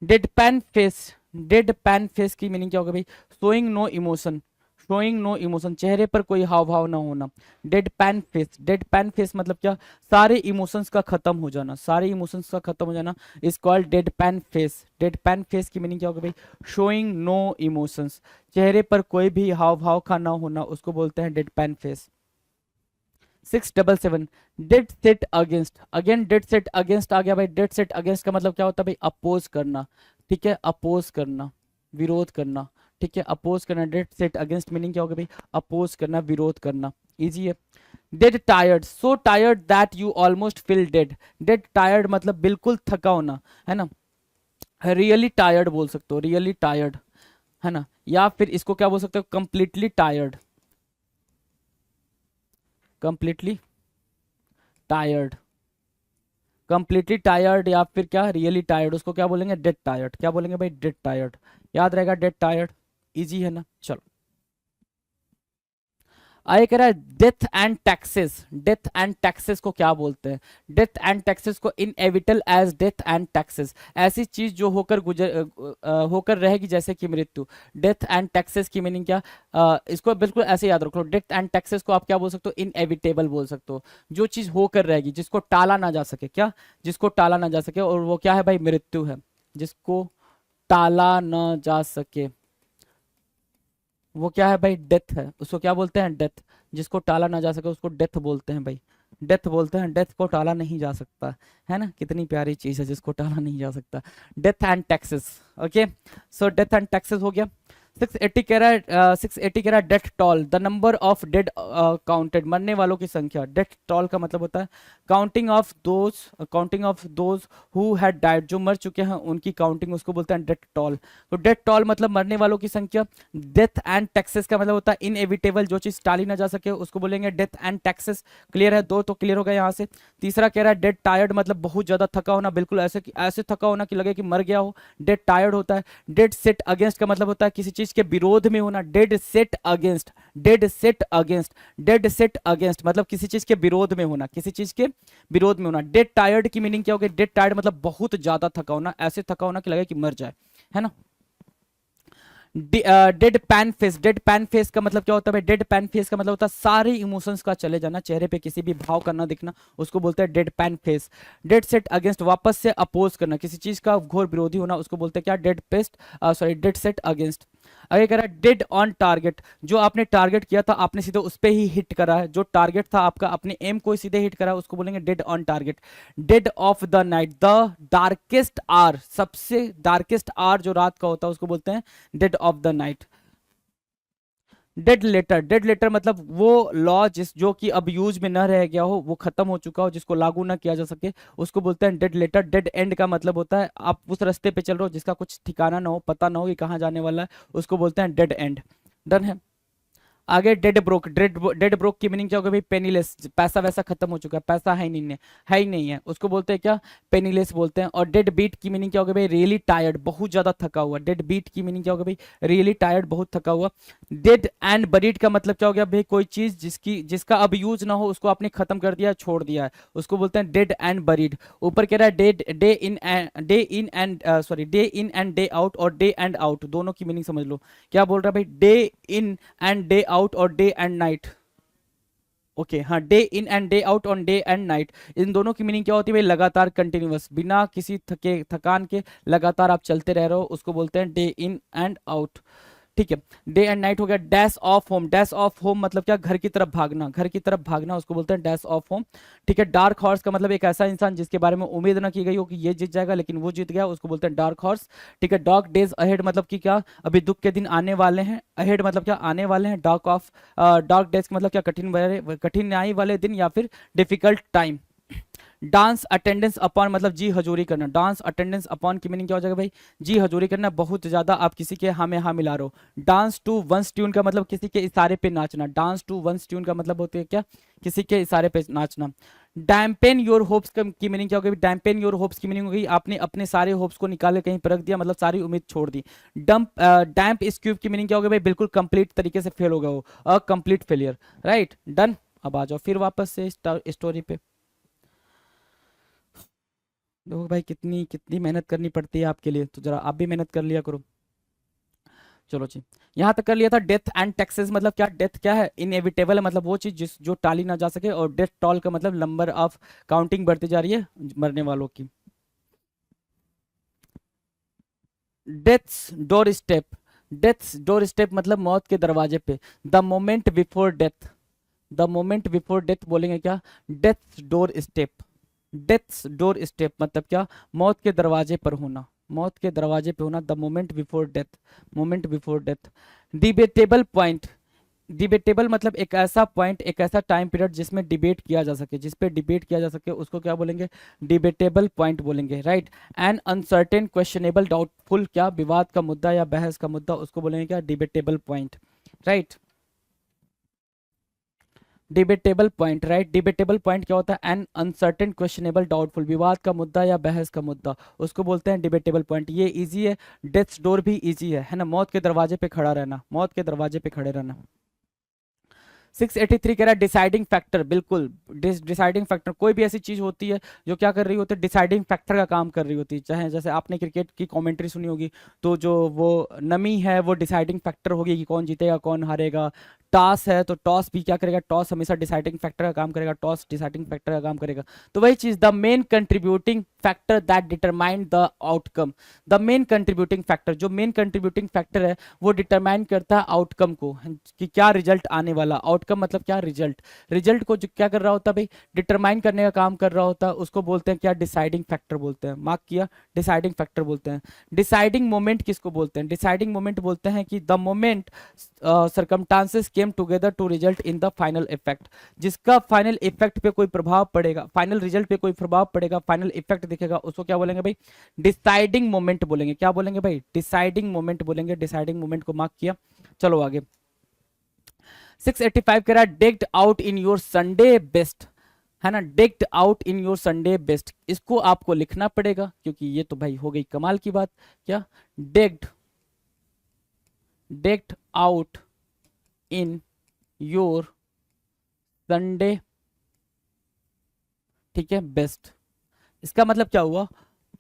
Dead pan face, dead pan face की मीनिंग क्या होगा भाई, showing no emotion, showing no emotion, चेहरे पर कोई हाव भाव ना होना, dead pan face, dead pan face मतलब क्या, सारे इमोशंस का खत्म हो जाना, सारे इमोशंस का खत्म हो जाना, is called dead pan face. Dead pan face की मीनिंग क्या होगा भाई, शोइंग नो इमोशंस, चेहरे पर कोई भी हाव भाव का ना होना, उसको बोलते हैं dead pan face. 677 dead set against, again dead set against आ गया भाई, डेड सेट अगेंस्ट का मतलब क्या होता है भाई, अपोज करना, ठीक है, अपोज करना, विरोध करना, ठीक है, अपोज करना, डेड सेट अगेंस्ट मीनिंग क्या होगा भाई, अपोज करना, विरोध करना, इजी है। Dead tired, so tired that you almost feel dead, dead tired मतलब बिल्कुल थका होना, है ना, रियली टायर्ड बोल सकते हो, रियली टायर्ड, है ना, या फिर इसको क्या बोल सकते हो, completely tired, completely tired, completely tired या फिर क्या, रियली टायर्ड, उसको क्या बोलेंगे, डेड टायर्ड। क्या बोलेंगे भाई, डेड टायर्ड, याद रहेगा, डेड टायर्ड, इजी है ना। चलो आगे कह रहा है death and taxes, death and taxes को क्या बोलते हैं, डेथ एंड टैक्सेस को inevitable as death and taxes, ऐसी चीज जो होकर होकर रहेगी जैसे कि मृत्यु। डेथ एंड टैक्सेस की मीनिंग क्या, इसको बिल्कुल ऐसे याद रखो, डेथ एंड टैक्सेस को आप क्या बोल सकते हो, इनएविटेबल बोल सकते हो, जो चीज होकर रहेगी, जिसको टाला ना जा सके, क्या, जिसको टाला ना जा सके, और वो क्या है भाई, मृत्यु है, जिसको टाला ना जा सके, वो क्या है भाई, डेथ है, उसको क्या बोलते हैं, डेथ, जिसको टाला ना जा सके उसको डेथ बोलते हैं भाई, डेथ बोलते हैं, डेथ को टाला नहीं जा सकता, है ना, कितनी प्यारी चीज है जिसको टाला नहीं जा सकता, death and taxes, okay. So death and taxes हो गया। 680 कह रहा है 680 कह रहा है death toll, the number of dead counted, मरने वालों की संख्या, डेथ टॉल का मतलब होता है counting of those who had died, जो मर चुके हैं उनकी काउंटिंग, उसको बोलते हैं डेथ टॉल। तो डेथ टॉल मतलब मरने वालों की संख्या, डेथ एंड टैक्सेस का मतलब होता है इनएविटेबल, जो चीज टाली ना जा सके उसको बोलेंगे डेथ एंड टैक्सेस। क्लियर है, दो तो क्लियर हो गया यहाँ से। तीसरा कह रहा है डेड टायर्ड, मतलब बहुत ज्यादा थका होना, बिल्कुल ऐसे कि ऐसे थका होना कि लगे कि मर गया हो, डेड टायर्ड होता है। डेड सेट अगेंस्ट का मतलब होता है किसी चीज के विरोध में होना, dead set against, dead set against, dead set against मतलब किसी चीज के विरोध में होना, किसी चीज के विरोध में होना। डेड टायर्ड की मीनिंग क्या होगी, डेड टायर्ड मतलब बहुत ज्यादा थका होना, ऐसे थका होना कि लगे कि मर जाए, है ना। Dead pan face, dead pan face का मतलब क्या होता है भाई? डेड पैन फेस का मतलब होता है सारे इमोशंस का चले जाना, चेहरे पे किसी भी भाव का ना दिखना, उसको बोलते हैं dead pan face. Dead set against, वापस से अपोज करना, किसी चीज का घोर विरोधी होना, उसको बोलते हैं क्या? Dead paste, sorry dead set against. आगे कह रहा है डेड ऑन टारगेट, जो आपने टारगेट किया था आपने सीधे उस पे ही हिट करा है, जो टारगेट था आपका अपने एम को सीधे हिट करा है, उसको बोलेंगे dead on target. Dead of the night, the darkest hour, सबसे डार्केस्ट आर जो रात का होता है उसको बोलते हैं dead of the night. Dead letter, dead letter मतलब वो लॉ जिस जो कि अब यूज में न रह गया हो, वो खत्म हो चुका हो, जिसको लागू ना किया जा सके, उसको बोलते हैं डेड लेटर। डेड एंड का मतलब होता है आप उस रास्ते पे चल रहे हो जिसका कुछ ठिकाना ना हो, पता ना हो कि कहाँ जाने वाला है, उसको बोलते हैं डेड एंड। डन है। आगे डेड ब्रोक, डेड ब्रोक की मीनिंग क्या होगा भाई? पेनीलेस, पैसा वैसा खत्म हो चुका है, पैसा है ही नहीं है, है ही नहीं है, उसको बोलते हैं क्या? पेनीलेस बोलते हैं। और डेड बीट की मीनिंग क्या होगा भाई? रियली टायर्ड, बहुत ज्यादा थका हुआ। डेड बीट की मीनिंग क्या होगा भाई? रियली टायर्ड, बहुत थका हुआ। डेड एंड बरीड का मतलब क्या हो गया भाई? कोई चीज जिसका अब यूज ना हो, उसको आपने खत्म कर दिया, छोड़ दिया है, उसको बोलते हैं डेड एंड बरीड। ऊपर कह रहा है dead, day in and day out, और डे एंड आउट दोनों की मीनिंग समझ लो। क्या बोल रहा है भाई? Day in and day out और डे एंड नाइट। ओके हाँ, day in and day out on day and night, इन दोनों की मीनिंग क्या होती है भाई? लगातार, कंटिन्यूअस, बिना किसी थकान के लगातार आप चलते रह रहे हो, उसको बोलते हैं डे इन एंड आउट। ठीक है। डे एंड नाइट हो गया। Dash of home, dash of home मतलब क्या? घर की तरफ भागना, घर की तरफ भागना, उसको बोलते हैं डैश ऑफ होम। ठीक है। डार्क हॉर्स का मतलब एक ऐसा इंसान जिसके बारे में उम्मीद ना की गई हो कि ये जीत जाएगा लेकिन वो जीत गया, उसको बोलते हैं डार्क हॉर्स। ठीक है। डार्क डेज अहेड मतलब कि क्या? अभी दुख के दिन आने वाले हैं। अहेड मतलब क्या? आने वाले हैं। डार्क डेज का मतलब क्या? कठिनाई वाले दिन या फिर difficult time. Dance attendance upon मतलब जी हजूरी करना। डांस अटेंडेंस अपॉन की मीनिंग क्या हो जाएगा भाई? जी हजूरी करना, बहुत ज्यादा आप किसी के हाँ में हाँ मिला रहे हो। डांस टू वंस ट्यून का मतलब किसी के इशारे पे नाचना। डांस टू वंस ट्यून का मतलब होता है क्या? किसी के इशारे पे नाचना। डैम्पेन योर होप्स की मीनिंग क्या हो गई? डैम्पेन योर होप्स की मीनिंग हो गई आपने अपने सारे होप्स को निकाले कहीं पर रख दिया, मतलब सारी उम्मीद छोड़ दी। डैम्प स्क्यूब की मीनिंग क्या हो गई भाई? बिल्कुल कंप्लीट तरीके से फेल हो गया हो, अ कंप्लीट फेलियर। Right, done. अब आ जाओ फिर वापस से स्टोरी पे। देखो भाई कितनी कितनी मेहनत करनी पड़ती है आपके लिए, तो जरा आप भी मेहनत कर लिया करो। चलो जी, यहाँ तक कर लिया था। डेथ एंड टैक्सेस मतलब क्या? डेथ क्या है? इनएविटेबल है, मतलब वो चीज जो टाली ना जा सके। और डेथ टॉल का मतलब नंबर ऑफ काउंटिंग बढ़ती जा रही है मरने वालों की। Deaths door step, deaths door step मतलब मौत के दरवाजे पे। The moment before death, the moment before death बोलेंगे क्या? Deaths door step. Deaths door step मतलब क्या? मौत के दरवाजे पर होना, मौत के दरवाजे पे होना। The moment before death, moment before death. Debatable point, debatable मतलब एक ऐसा पॉइंट, एक ऐसा टाइम पीरियड जिसमें डिबेट किया जा सके, जिस पे डिबेट किया जा सके, उसको क्या बोलेंगे? डिबेटेबल पॉइंट बोलेंगे। Right. N uncertain questionable doubtful, क्या? विवाद का मुद्दा या बहस का मुद्दा, उसको बोलेंगे क्या? Debatable point. Right. Debatable point, right. Debatable point क्या होता है? एन अनसर्टेन क्वेश्चनेबल डाउटफुल, विवाद का मुद्दा या बहस का मुद्दा, उसको बोलते हैं डिबेटेबल पॉइंट। ये इजी है। डेथ्स डोर भी इजी है ना? मौत के दरवाजे पे खड़ा रहना, मौत के दरवाजे पे खड़े रहना। 683 कह रहा है डिसाइडिंग फैक्टर, बिल्कुल। डिसाइडिंग फैक्टर कोई भी ऐसी चीज होती है जो क्या कर रही होती है? डिसाइडिंग फैक्टर का काम कर रही होती है। चाहे जैसे आपने क्रिकेट की कमेंट्री सुनी होगी, तो जो वो नमी है वो डिसाइडिंग फैक्टर होगी कि कौन जीतेगा कौन हारेगा। टॉस है तो टॉस भी क्या करेगा? टॉस हमेशा डिसाइडिंग फैक्टर का काम करेगा, टॉस डिसाइडिंग फैक्टर का काम करेगा। तो वही चीज, the main contributing factor that determine the outcome. The main contributing factor, जो मेन कंट्रीब्यूटिंग फैक्टर है वो डिटरमाइन करता है आउटकम को, कि क्या रिजल्ट आने वाला। आउटकम मतलब क्या? रिजल्ट। रिजल्ट को जो क्या कर रहा होता है भाई? डिटरमाइन करने का काम कर रहा होता है, उसको बोलते हैं क्या? डिसाइडिंग फैक्टर बोलते हैं। मार्क किया? डिसाइडिंग फैक्टर बोलते हैं। डिसाइडिंग मोमेंट किसको बोलते हैं? डिसाइडिंग मोमेंट बोलते हैं कि the moment circumstances came together to result in the final effect, जिसका फाइनल इफेक्ट पे कोई प्रभाव पड़ेगा, फाइनल रिजल्ट पे कोई प्रभाव पड़ेगा, फाइनल इफेक्ट दिखेगा, उसको क्या बोलेंगे भाई? डिसाइडिंग मोमेंट बोलेंगे। क्या बोलेंगे भाई? डिसाइडिंग मोमेंट बोलेंगे। डिसाइडिंग मोमेंट को मार्क किया। चलो आगे। 685 कह रहा है digged out in your Sunday best, है ना? Digged out in your Sunday best, इसको आपको लिखना पड़ेगा क्योंकि ये तो भाई हो गई कमाल की बात। क्या? Digged, digged out in your Sunday, ठीक है, बेस्ट। इसका मतलब क्या हुआ?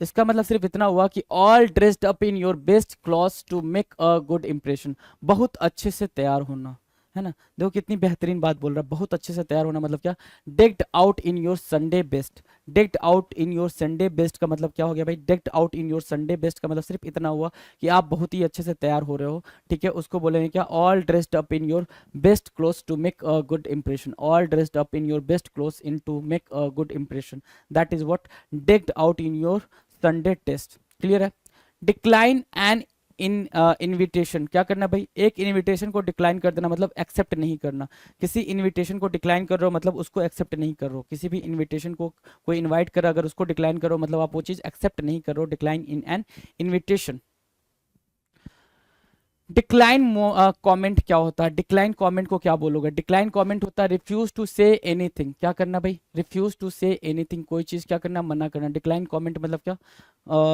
इसका मतलब सिर्फ इतना हुआ कि all dressed up in your best clothes to make a good impression, बहुत अच्छे से तैयार होना, है ना। देखो कितनी बेहतरीन बात बोल रहा है, बहुत अच्छे से तैयार होना मतलब क्या, decked out in your Sunday best. Decked out in your Sunday best का मतलब क्या हो गया भाई, decked out in your Sunday best का मतलब सिर्फ इतना हुआ कि आप बहुत ही अच्छे से तैयार हो रहे हो, ठीक है। उसको बोलेंगे क्या, all dressed up in your best clothes to make a good impression, all dressed up in your best clothes in to make a good impression, that is what decked out in your Sunday best. Clear है। Decline an in invitation, क्या करना भाई, एक invitation को decline कर देना मतलब accept नहीं करना। किसी इनविटेशन को डिक्लाइन कर रहे हो मतलब उसको एक्सेप्ट नहीं कर रहे हो। किसी भी इनविटेशन को कोई इनवाइट कर, अगर उसको डिक्लाइन करो मतलब आप वो चीज एक्सेप्ट नहीं कर रहे हो, decline in an invitation. Decline comment क्या होता है, डिक्लाइन कमेंट को क्या बोलोगे, डिक्लाइन कमेंट होता है रिफ्यूज टू से एनीथिंग। क्या करना भाई, रिफ्यूज टू से एनीथिंग, कोई चीज क्या करना, मना करना। डिक्लाइन कमेंट मतलब क्या,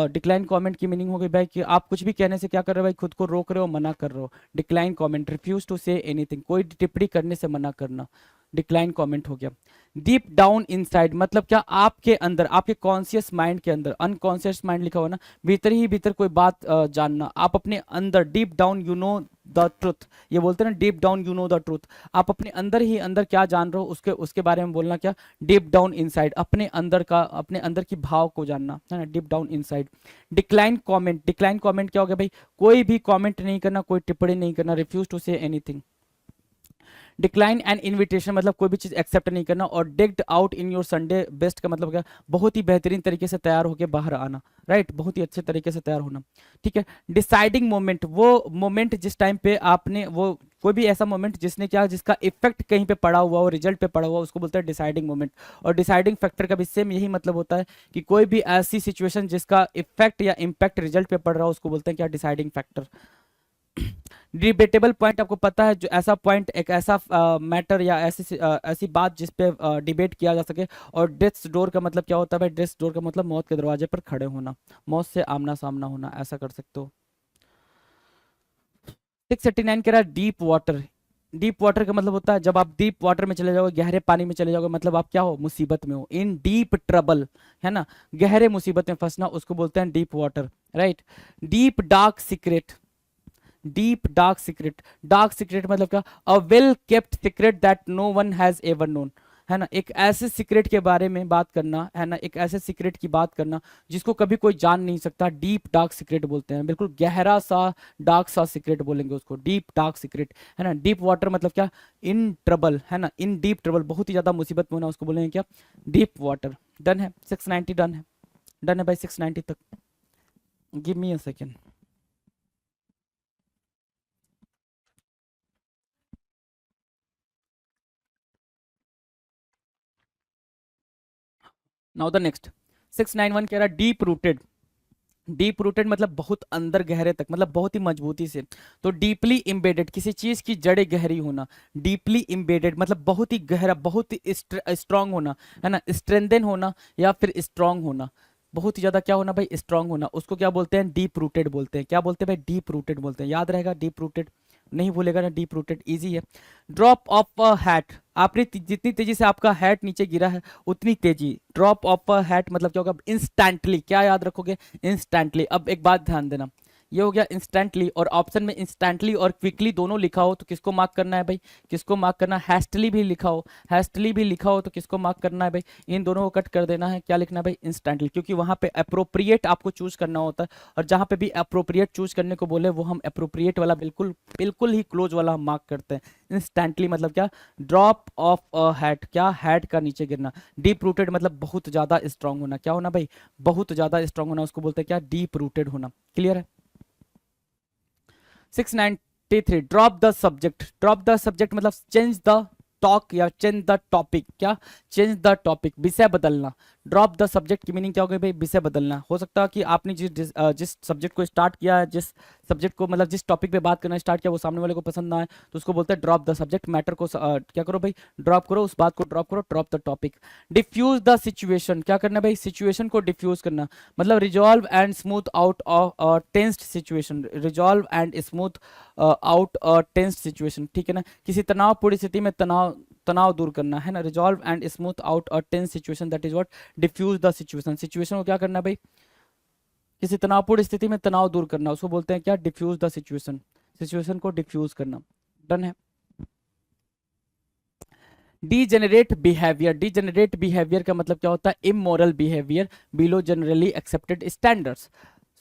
डिक्लाइन कमेंट की मीनिंग हो गई भाई कि आप कुछ भी कहने से क्या कर रहे हो भाई, खुद को रोक रहे हो, मना कर रहे हो। Decline comment, refuse to say anything, कोई टिप्पणी करने से मना करना, डिक्लाइन कमेंट हो गया। डीप डाउन इनसाइड मतलब क्या, आपके अंदर, आपके कॉन्शियस माइंड के अंदर, अनकॉन्शियस माइंड लिखा हुआ ना, भीतर ही भीतर कोई बात जानना, आप अपने अंदर, deep down you know the truth, ये बोलते हैं ना, deep down you know the truth, आप अपने अंदर ही अंदर क्या जान रहे हो उसके उसके बारे में बोलना, क्या, डीप डाउन इनसाइड, अपने अंदर का, अपने अंदर की भाव को जानना, है ना, deep down inside. Decline comment, decline comment क्या हो गया भाई, कोई भी कमेंट नहीं करना, कोई टिप्पणी नहीं करना, refuse to say anything. Decline and invitation मतलब कोई भी चीज एक्सेप्ट नहीं करना। और decked out in your Sunday best का मतलब क्या, बहुत ही बेहतरीन तरीके से तैयार होकर बाहर आना, राइट, बहुत ही अच्छे तरीके से तैयार होना, ठीक है। डिसाइडिंग मोमेंट, वो मोमेंट जिस टाइम पे आपने, वो कोई भी ऐसा मोमेंट जिसने क्या, जिसका इफेक्ट कहीं पे पड़ा हुआ हो, रिजल्ट पे पड़ा हुआ, उसको बोलते हैं डिसाइडिंग मोमेंट। और डिसाइडिंग फैक्टर का भी सेम यही मतलब होता है कि कोई भी ऐसी सिचुएशन जिसका इफेक्ट या इम्पैक्ट रिजल्ट पे पड़ रहा हो, उसको बोलते हैं क्या, डिसाइडिंग फैक्टर। डिबेटेबल पॉइंट आपको पता है, जो ऐसा पॉइंट, एक ऐसा मैटर या ऐसी बात जिस पे डिबेट किया जा सके। और डेथ्स डोर का मतलब क्या होता है भाई, डेथ्स डोर का मतलब मौत के दरवाजे पर खड़े होना, मौत से आमना सामना होना, ऐसा कर सकते हो। 689 कह रहा है डीप वाटर। डीप वाटर का मतलब होता है जब आप डीप वाटर में चले जाओगे, गहरे पानी में चले जाओगे, मतलब आप क्या हो, मुसीबत में हो, इन डीप ट्रबल, है ना, गहरे मुसीबत में फंसना, उसको बोलते हैं deep water, right. Deep dark secret, deep dark secret, dark secret मतलब क्या, a well kept secret that no one has ever known, है ना, एक ऐसे सीक्रेट के बारे में बात करना, है ना, एक ऐसे सीक्रेट की बात करना जिसको कभी कोई जान नहीं सकता, डीप डार्क सीक्रेट बोलते हैं। बिल्कुल गहरा सा डार्क सा सीक्रेट बोलेंगे उसको, डीप डार्क सीक्रेट, है ना। डीप वाटर मतलब क्या, इन ट्रबल, है ना, इन डीप ट्रबल, बहुत ही ज्यादा मुसीबत में होना, उसको बोलेंगे क्या, डीप वाटर। डन है 690, डन है, डन है भाई 690 तक। Give me a second. Now the next 691 कह रहा है डीप रूटेड। डीप रूटेड मतलब बहुत अंदर गहरे तक, मतलब बहुत ही मजबूती से। तो डीपली इम्बेडेड, किसी चीज की जड़ें गहरी होना। डीपली इम्बेडेड मतलब बहुत ही गहरा, बहुत ही स्ट्रांग होना, है ना, स्ट्रेंथन होना या फिर स्ट्रांग होना, बहुत ही ज्यादा क्या होना भाई, स्ट्रांग होना, उसको क्या बोलते हैं, डीप रूटेड बोलते हैं। क्या बोलते हैं भाई, डीप रूटेड बोलते हैं, याद रहेगा डीप रूटेड, नहीं भूलेगा ना, डीप रूटेड इजी है। ड्रॉप ऑफ अ हैट, आपने जितनी तेजी से आपका हैट नीचे गिरा है उतनी तेजी, ड्रॉप ऑफ अ हैट मतलब क्या होगा, इंस्टेंटली, क्या याद रखोगे, इंस्टेंटली। अब एक बात ध्यान देना, ये हो गया इंस्टेंटली, और ऑप्शन में इंस्टेंटली और क्विकली दोनों लिखा हो तो किसको मार्क करना है भाई, किसको मार्क करना है, हैस्टली भी लिखा हो, हैस्टली भी लिखा हो तो किसको मार्क करना है भाई, इन दोनों को कट कर देना है, क्या लिखना है भाई, इंस्टेंटली, क्योंकि वहां पे अप्रोप्रिएट आपको चूज करना होता है। और जहां पे भी अप्रोप्रिएट चूज करने को बोले वो हम अप्रोप्रिएट वाला बिल्कुल बिल्कुल ही क्लोज वाला हम मार्क करते हैं। इंस्टेंटली मतलब क्या, ड्रॉप ऑफ अ हैट, क्या, हैट का नीचे गिरना। डीप रूटेड मतलब बहुत ज्यादा स्ट्रांग होना, क्या होना भाई, बहुत ज्यादा स्ट्रांग होना, उसको बोलते हैं क्या, डीप रूटेड होना। क्लियर है। 693 drop the subject. Drop the subject मतलब चेंज द टॉक या चेंज द टॉपिक, क्या, चेंज द टॉपिक, विषय बदलना। ड्रॉप द सब्जेक्ट की मीनिंग क्या हो गई भाई, विषय बदलना। हो सकता है कि आपने जिस सब्जेक्ट को स्टार्ट किया है, जिस सब्जेक्ट को मतलब जिस टॉपिक पे बात करना स्टार्ट किया वो सामने वाले को पसंद ना आए, तो उसको बोलते हैं ड्रॉप द सब्जेक्ट, मैटर को क्या करो भाई, ड्रॉप करो, उस बात को ड्रॉप करो, drop the topic. Diffuse the situation, क्या करना भाई, सिचुएशन को डिफ्यूज करना, मतलब resolve and smooth out of tensed situation, resolve and smooth out tensed situation, ठीक है ना, किसी तनावपूर्ण स्थिति में तनाव दूर करना, है ना, resolve and smooth out a tense situation, that is what diffuse the situation. Situation को क्या करना है भाई, किसी तनावपूर्ण स्थिति में तनाव दूर करना, उसको बोलते हैं क्या, डिफ्यूज द सिचुएशन, सिचुएशन को डिफ्यूज करना। डन है। डीजेनरेट बिहेवियर, डीजेनरेट बिहेवियर का मतलब क्या होता है, immoral behaviour below generally accepted standards.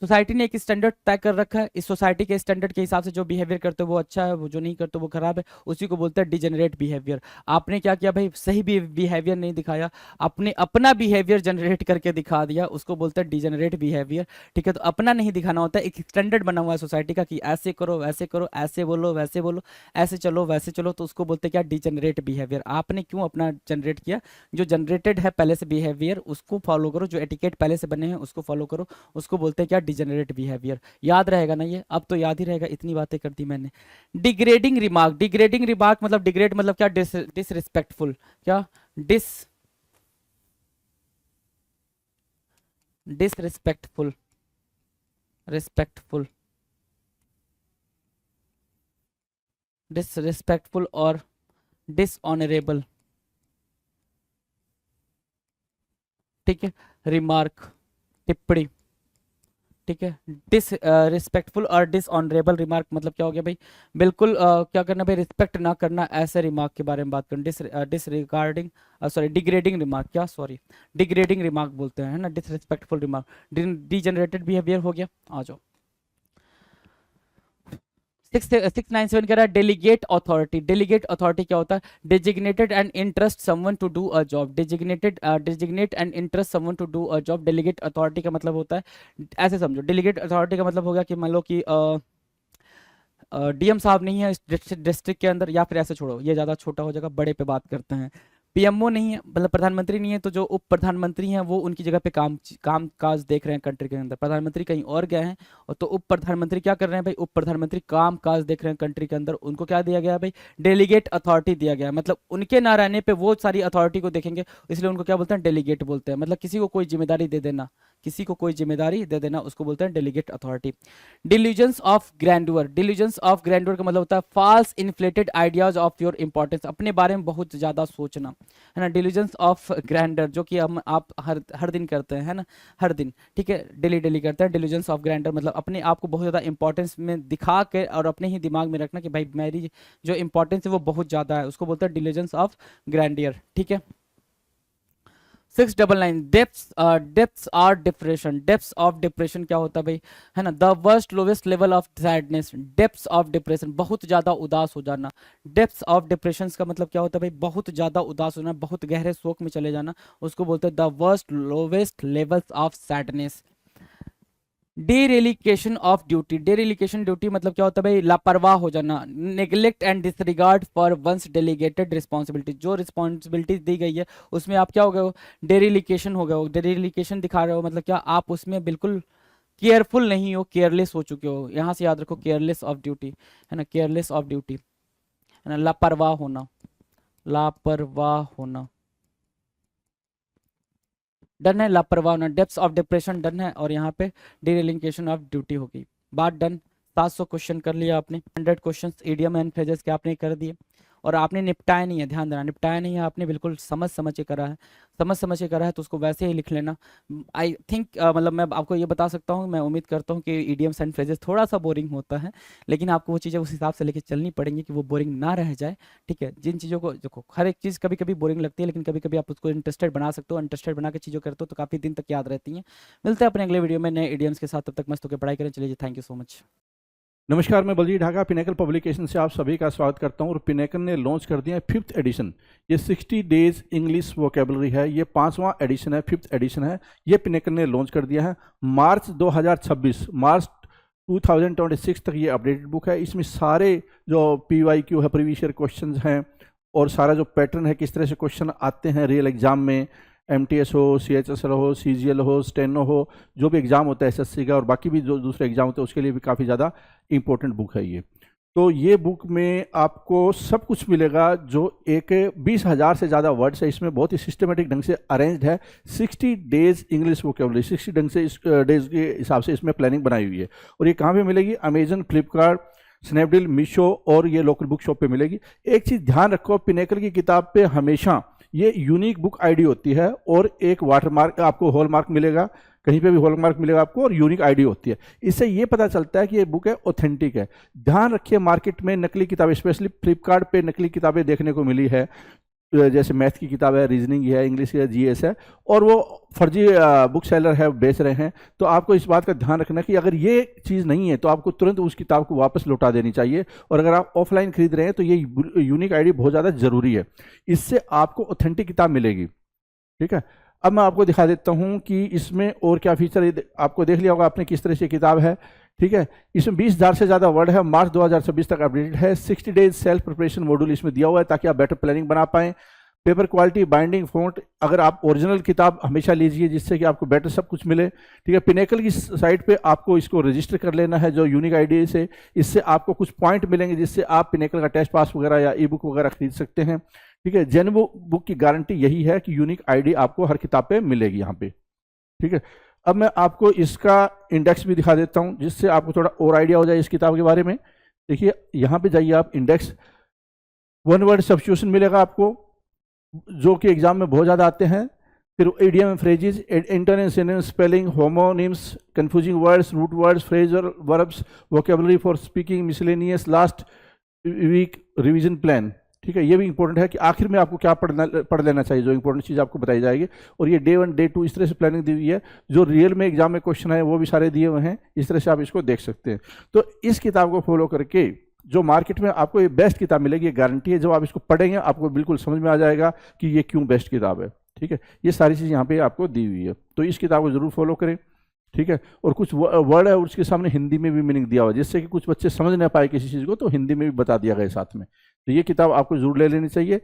Society ने एक स्टैंडर्ड तय कर रखा है, इस सोसाइटी के स्टैंडर्ड के हिसाब से जो बिहेवियर करते हो वो अच्छा है, वो जो नहीं करते वो खराब है, उसी को बोलते हैं डिजेनरेट बिहेवियर। आपने क्या किया भाई, सही भी बिहेवियर नहीं दिखाया, आपने अपना बिहेवियर जनरेट करके दिखा दिया, उसको बोलते हैं डिजेनरेट बिहेवियर। ठीक है, तो अपना नहीं दिखाना होता है, एक स्टैंडर्ड बना हुआ है सोसाइटी का कि ऐसे करो वैसे करो, ऐसे बोलो वैसे बोलो, ऐसे चलो वैसे चलो, तो उसको बोलते हैं क्या, डिजेनरेट बिहेवियर। आपने क्यों अपना जनरेट किया, जो जनरेटेड है पहले से बिहेवियर उसको फॉलो करो, जो एटिकेट पहले से बने हैं उसको फॉलो करो, उसको बोलते हैं क्या, डिजेनरेट बिहेवियर। याद रहेगा ना ये, अब तो याद ही रहेगा, इतनी बातें कर दी मैंने। डिग्रेडिंग रिमार्क, डिग्रेडिंग रिमार्क मतलब डिग्रेड मतलब क्या, डिसरिस्पेक्टफुल, क्या डिसरिस्पेक्टफुल, रिस्पेक्टफुल, डिसरिस्पेक्टफुल और डिसऑनरेबल। ठीक है, रिमार्क, टिप्पणी। ठीक है, डिसरिस्पेक्टफुल और डिसऑनरेबल रिमार्क मतलब क्या हो गया भाई, बिल्कुल क्या करना भाई, रिस्पेक्ट ना करना, ऐसे रिमार्क के बारे में बात करना। डिसरिगार्डिंग, सॉरी डिग्रेडिंग रिमार्क, क्या सॉरी डिग्रेडिंग रिमार्क बोलते हैं, है ना, डिसरिस्पेक्टफुल रिमार्क। डिजेनरेटेड बिहेवियर हो गया। आ जाओ 697 कह रहा है डेलीगेट अथॉरिटी। डेलीगेट अथॉरिटी क्या होता है, designated and entrust someone to do a job. Designate and entrust someone to do a job. Delegate authority का मतलब होता है, ऐसे समझो, डेलीगेट अथॉरिटी का मतलब होगा कि मान लो कि डीएम साहब नहीं है इस डिस्ट्रिक्ट के अंदर, या फिर ऐसे छोड़ो ये ज़्यादा छोटा हो जाएगा, बड़े पे बात करते हैं। पीएमओ नहीं है, मतलब प्रधानमंत्री नहीं है, तो जो उप प्रधानमंत्री हैं वो उनकी जगह पे काम काज देख रहे हैं कंट्री के अंदर। प्रधानमंत्री कहीं और गए हैं, और तो उप प्रधानमंत्री क्या कर रहे हैं भाई, उप प्रधानमंत्री काम काज देख रहे हैं कंट्री के अंदर, उनको क्या दिया गया है भाई, डेलीगेट अथॉरिटी दिया गया है। मतलब उनके ना रहने पे वो सारी अथॉरिटी को देखेंगे, इसलिए उनको क्या बोलते हैं, डेलीगेट बोलते हैं। मतलब किसी को कोई जिम्मेदारी दे देना, किसी को कोई जिम्मेदारी दे देना, उसको बोलते हैं delegate authority. Delusions of grandeur, delusions of grandeur का मतलब होता है false inflated ideas of your importance, अपने बारे में बहुत ज्यादा सोचना, है ना। डिल्यूजन्स ऑफ ग्रैंडर जो कि हम आप हर दिन करते हैं, है ना, हर दिन, ठीक है, डेली करते हैं। डिल्यूजन्स ऑफ ग्रैंडर मतलब अपने आप को बहुत ज़्यादा इंपॉर्टेंस में दिखा के और अपने ही दिमाग में रखना कि भाई मेरी जो इंपॉर्टेंस है वो बहुत ज़्यादा है, उसको बोलते हैं डिल्यूजन्स ऑफ ग्रैंडियर। ठीक है, 699 depths or depression. Depths of depression क्या होता है भाई, है ना, the worst lowest level of sadness. Depths of depression बहुत ज्यादा उदास हो जाना। डेप्थ्स ऑफ डिप्रेशन का मतलब क्या होता है भाई, बहुत ज्यादा उदास होना, बहुत गहरे शोक में चले जाना, उसको बोलते हैं the worst lowest levels of sadness. Dereliction of duty, dereliction duty मतलब क्या होता है भाई, लापरवाह हो जाना। Neglect and disregard for one's delegated responsibility, जो रिस्पॉन्सिबिलिटी दी गई है उसमें आप क्या हो गए हो, डेरेलिकेशन हो गए हो। डेरेलिकेशन दिखा रहे हो मतलब क्या, आप उसमें बिल्कुल केयरफुल नहीं हो, केयरलेस हो चुके हो। यहाँ से याद रखो केयरलेस ऑफ ड्यूटी, है ना, केयरलेस ऑफ ड्यूटी, है ना, लापरवाह होना, लापरवाह होना। डन है, लापरवाह होना, डेप्थ्स ऑफ डिप्रेशन डन है, और यहाँ पे डिरेलिंकेशन ऑफ ड्यूटी हो गई। बात डन। 700 क्वेश्चन कर लिया आपने, 100 क्वेश्चन इडियम एंड फ्रेजेस के आपने कर दिए, और आपने निपटाया नहीं है, ध्यान देना, निपटाया नहीं है आपने, बिल्कुल समझ के करा है, समझ के करा है, तो उसको वैसे ही लिख लेना। आई थिंक मतलब मैं आपको ये बता सकता हूँ, मैं उम्मीद करता हूँ कि इडियम्स एंड फ्रेजेस थोड़ा सा बोरिंग होता है, लेकिन आपको वो चीज़ें उस हिसाब से लेके चलनी पड़ेंगी कि वो बोरिंग ना रह जाए। ठीक है, जिन चीज़ों को देखो, हर एक चीज़ कभी कभी बोरिंग लगती है, लेकिन कभी कभी आप उसको इंटरेस्टेड बना सकते हो, इंटरेस्टेड बना के चीज़ों करते हो तो काफ़ी दिन तक याद रहती हैं। मिलते हैं अपने अगले वीडियो में नए इडियम्स के साथ, तब तक मस्त होकर पढ़ाई करें। चलिए, थैंक यू सो मच। नमस्कार, मैं बलजीत ढाका पिनेकल पब्लिकेशन से आप सभी का स्वागत करता हूं। और पिनेकल ने लॉन्च कर दिया है 5th एडिशन। ये 60 डेज इंग्लिश वोकेबलरी है, ये 5वां एडिशन है, 5th एडिशन है। ये पिनेकल ने लॉन्च कर दिया है मार्च 2026 तक ये अपडेटेड बुक है। इसमें सारे जो PYQ है, प्रीवियस ईयर क्वेश्चन हैं, और सारा जो पैटर्न है, किस तरह से क्वेश्चन आते हैं रियल एग्जाम में, MTS हो, CHSL हो, CGL हो, स्टेनो हो, जो भी एग्ज़ाम होता है SSC का और बाकी भी जो दूसरे एग्जाम होते हैं उसके लिए भी काफ़ी ज़्यादा इंपॉर्टेंट बुक है ये। तो ये बुक में आपको सब कुछ मिलेगा, जो एक 20,000 से ज़्यादा वर्ड्स है इसमें, बहुत ही सिस्टमेटिक ढंग से अरेंज्ड है। 60 डेज इंग्लिश वोकेबलरी, 60 ढंग से डेज के हिसाब से इसमें प्लानिंग बनाई हुई है। और ये कहाँ पे मिलेगी, अमेजन, फ्लिपकार्ट, स्नैपडील, मीशो और ये लोकल बुक शॉप पे मिलेगी। एक चीज़ ध्यान रखो, पिनेकल की किताब पे हमेशा ये यूनिक बुक आईडी होती है, और एक वाटरमार्क आपको हॉलमार्क मिलेगा, कहीं पे भी हॉलमार्क मिलेगा आपको और यूनिक आईडी होती है। इससे ये पता चलता है कि ये बुक है ऑथेंटिक है। ध्यान रखिए, मार्केट में नकली किताबें, स्पेशली फ्लिपकार्ट पे नकली किताबें देखने को मिली है, जैसे मैथ की किताब है, रीजनिंग है, इंग्लिश है, जीएस है, और वो फर्जी बुक सेलर है बेच रहे हैं। तो आपको इस बात का ध्यान रखना कि अगर ये चीज़ नहीं है तो आपको तुरंत उस किताब को वापस लौटा देनी चाहिए। और अगर आप ऑफलाइन खरीद रहे हैं तो ये यूनिक आईडी बहुत ज़्यादा ज़रूरी है, इससे आपको ऑथेंटिक किताब मिलेगी। ठीक है, अब मैं आपको दिखा देता हूँ कि इसमें और क्या फीचर, आपको देख लिया होगा आपने किस तरह से किताब है। ठीक है, इसमें 20,000 से ज़्यादा वर्ड है, मार्च 2026 तक अपडेटेड है। 60 डेज सेल्फ प्रिपरेशन मॉड्यूल इसमें दिया हुआ है ताकि आप बेटर प्लानिंग बना पाएँ। पेपर क्वालिटी, बाइंडिंग, फॉन्ट, अगर आप ओरिजिनल किताब हमेशा लीजिए जिससे कि आपको बेटर सब कुछ मिले। ठीक है, पिनेकल की साइट पे आपको इसको रजिस्टर कर लेना है जो यूनिक आईडी से, इससे आपको कुछ पॉइंट मिलेंगे जिससे आप पिनेकल का टेस्ट पास वगैरह या ई बुक वगैरह खरीद सकते हैं। ठीक है, जेन्युइन बुक की गारंटी यही है कि यूनिक आईडी आपको हर किताब पे मिलेगी यहाँ पे। ठीक है, अब मैं आपको इसका इंडेक्स भी दिखा देता हूँ जिससे आपको थोड़ा और आइडिया हो जाए इस किताब के बारे में। देखिए, यहाँ पे जाइए आप, इंडेक्स, वन वर्ड सब्स्टिट्यूशन मिलेगा आपको जो कि एग्जाम में बहुत ज़्यादा आते हैं। फिर idiom and phrases, antonym, synonym, spelling, homonyms, confusing words, root words, phrasal verbs, vocabulary for speaking, miscellaneous, last week revision plan. ठीक है, ये भी इंपॉर्टेंट है कि आखिर में आपको क्या पढ़ लेना चाहिए, जो इंपॉर्टेंट चीज़ आपको बताई जाएगी। और ये डे 1, डे 2 इस तरह से प्लानिंग दी हुई है। जो रियल में एग्जाम में क्वेश्चन है वो भी सारे दिए हुए हैं, इस तरह से आप इसको देख सकते हैं। तो इस किताब को फॉलो करके जो मार्केट में आपको ये बेस्ट किताब मिलेगी, ये गारंटी है। जब आप इसको पढ़ेंगे आपको बिल्कुल समझ में आ जाएगा कि ये क्यों बेस्ट किताब है। ठीक है, ये सारी चीज़ यहाँ पे आपको दी हुई है, तो इस किताब को जरूर फॉलो करें। ठीक है, और कुछ वर्ड है उसके सामने हिंदी में भी मीनिंग दिया हुआ है जिससे कि कुछ बच्चे समझ ना पाए किसी चीज़ को, तो हिंदी में भी बता दिया गया साथ में। तो ये किताब आपको जरूर ले लेनी चाहिए।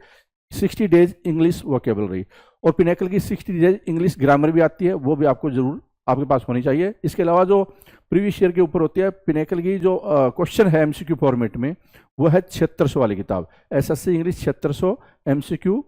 60 डेज इंग्लिश वोकेबलरी, और पिनेकल की 60 डेज इंग्लिश ग्रामर भी आती है, वो भी आपको जरूर आपके पास होनी चाहिए। इसके अलावा जो प्रीवियस ईयर के ऊपर होती है, पिनेकल की जो क्वेश्चन है एमसीक्यू फॉर्मेट में, वो है 7600 वाली किताब, एसएससी इंग्लिश 7600 एमसीक्यू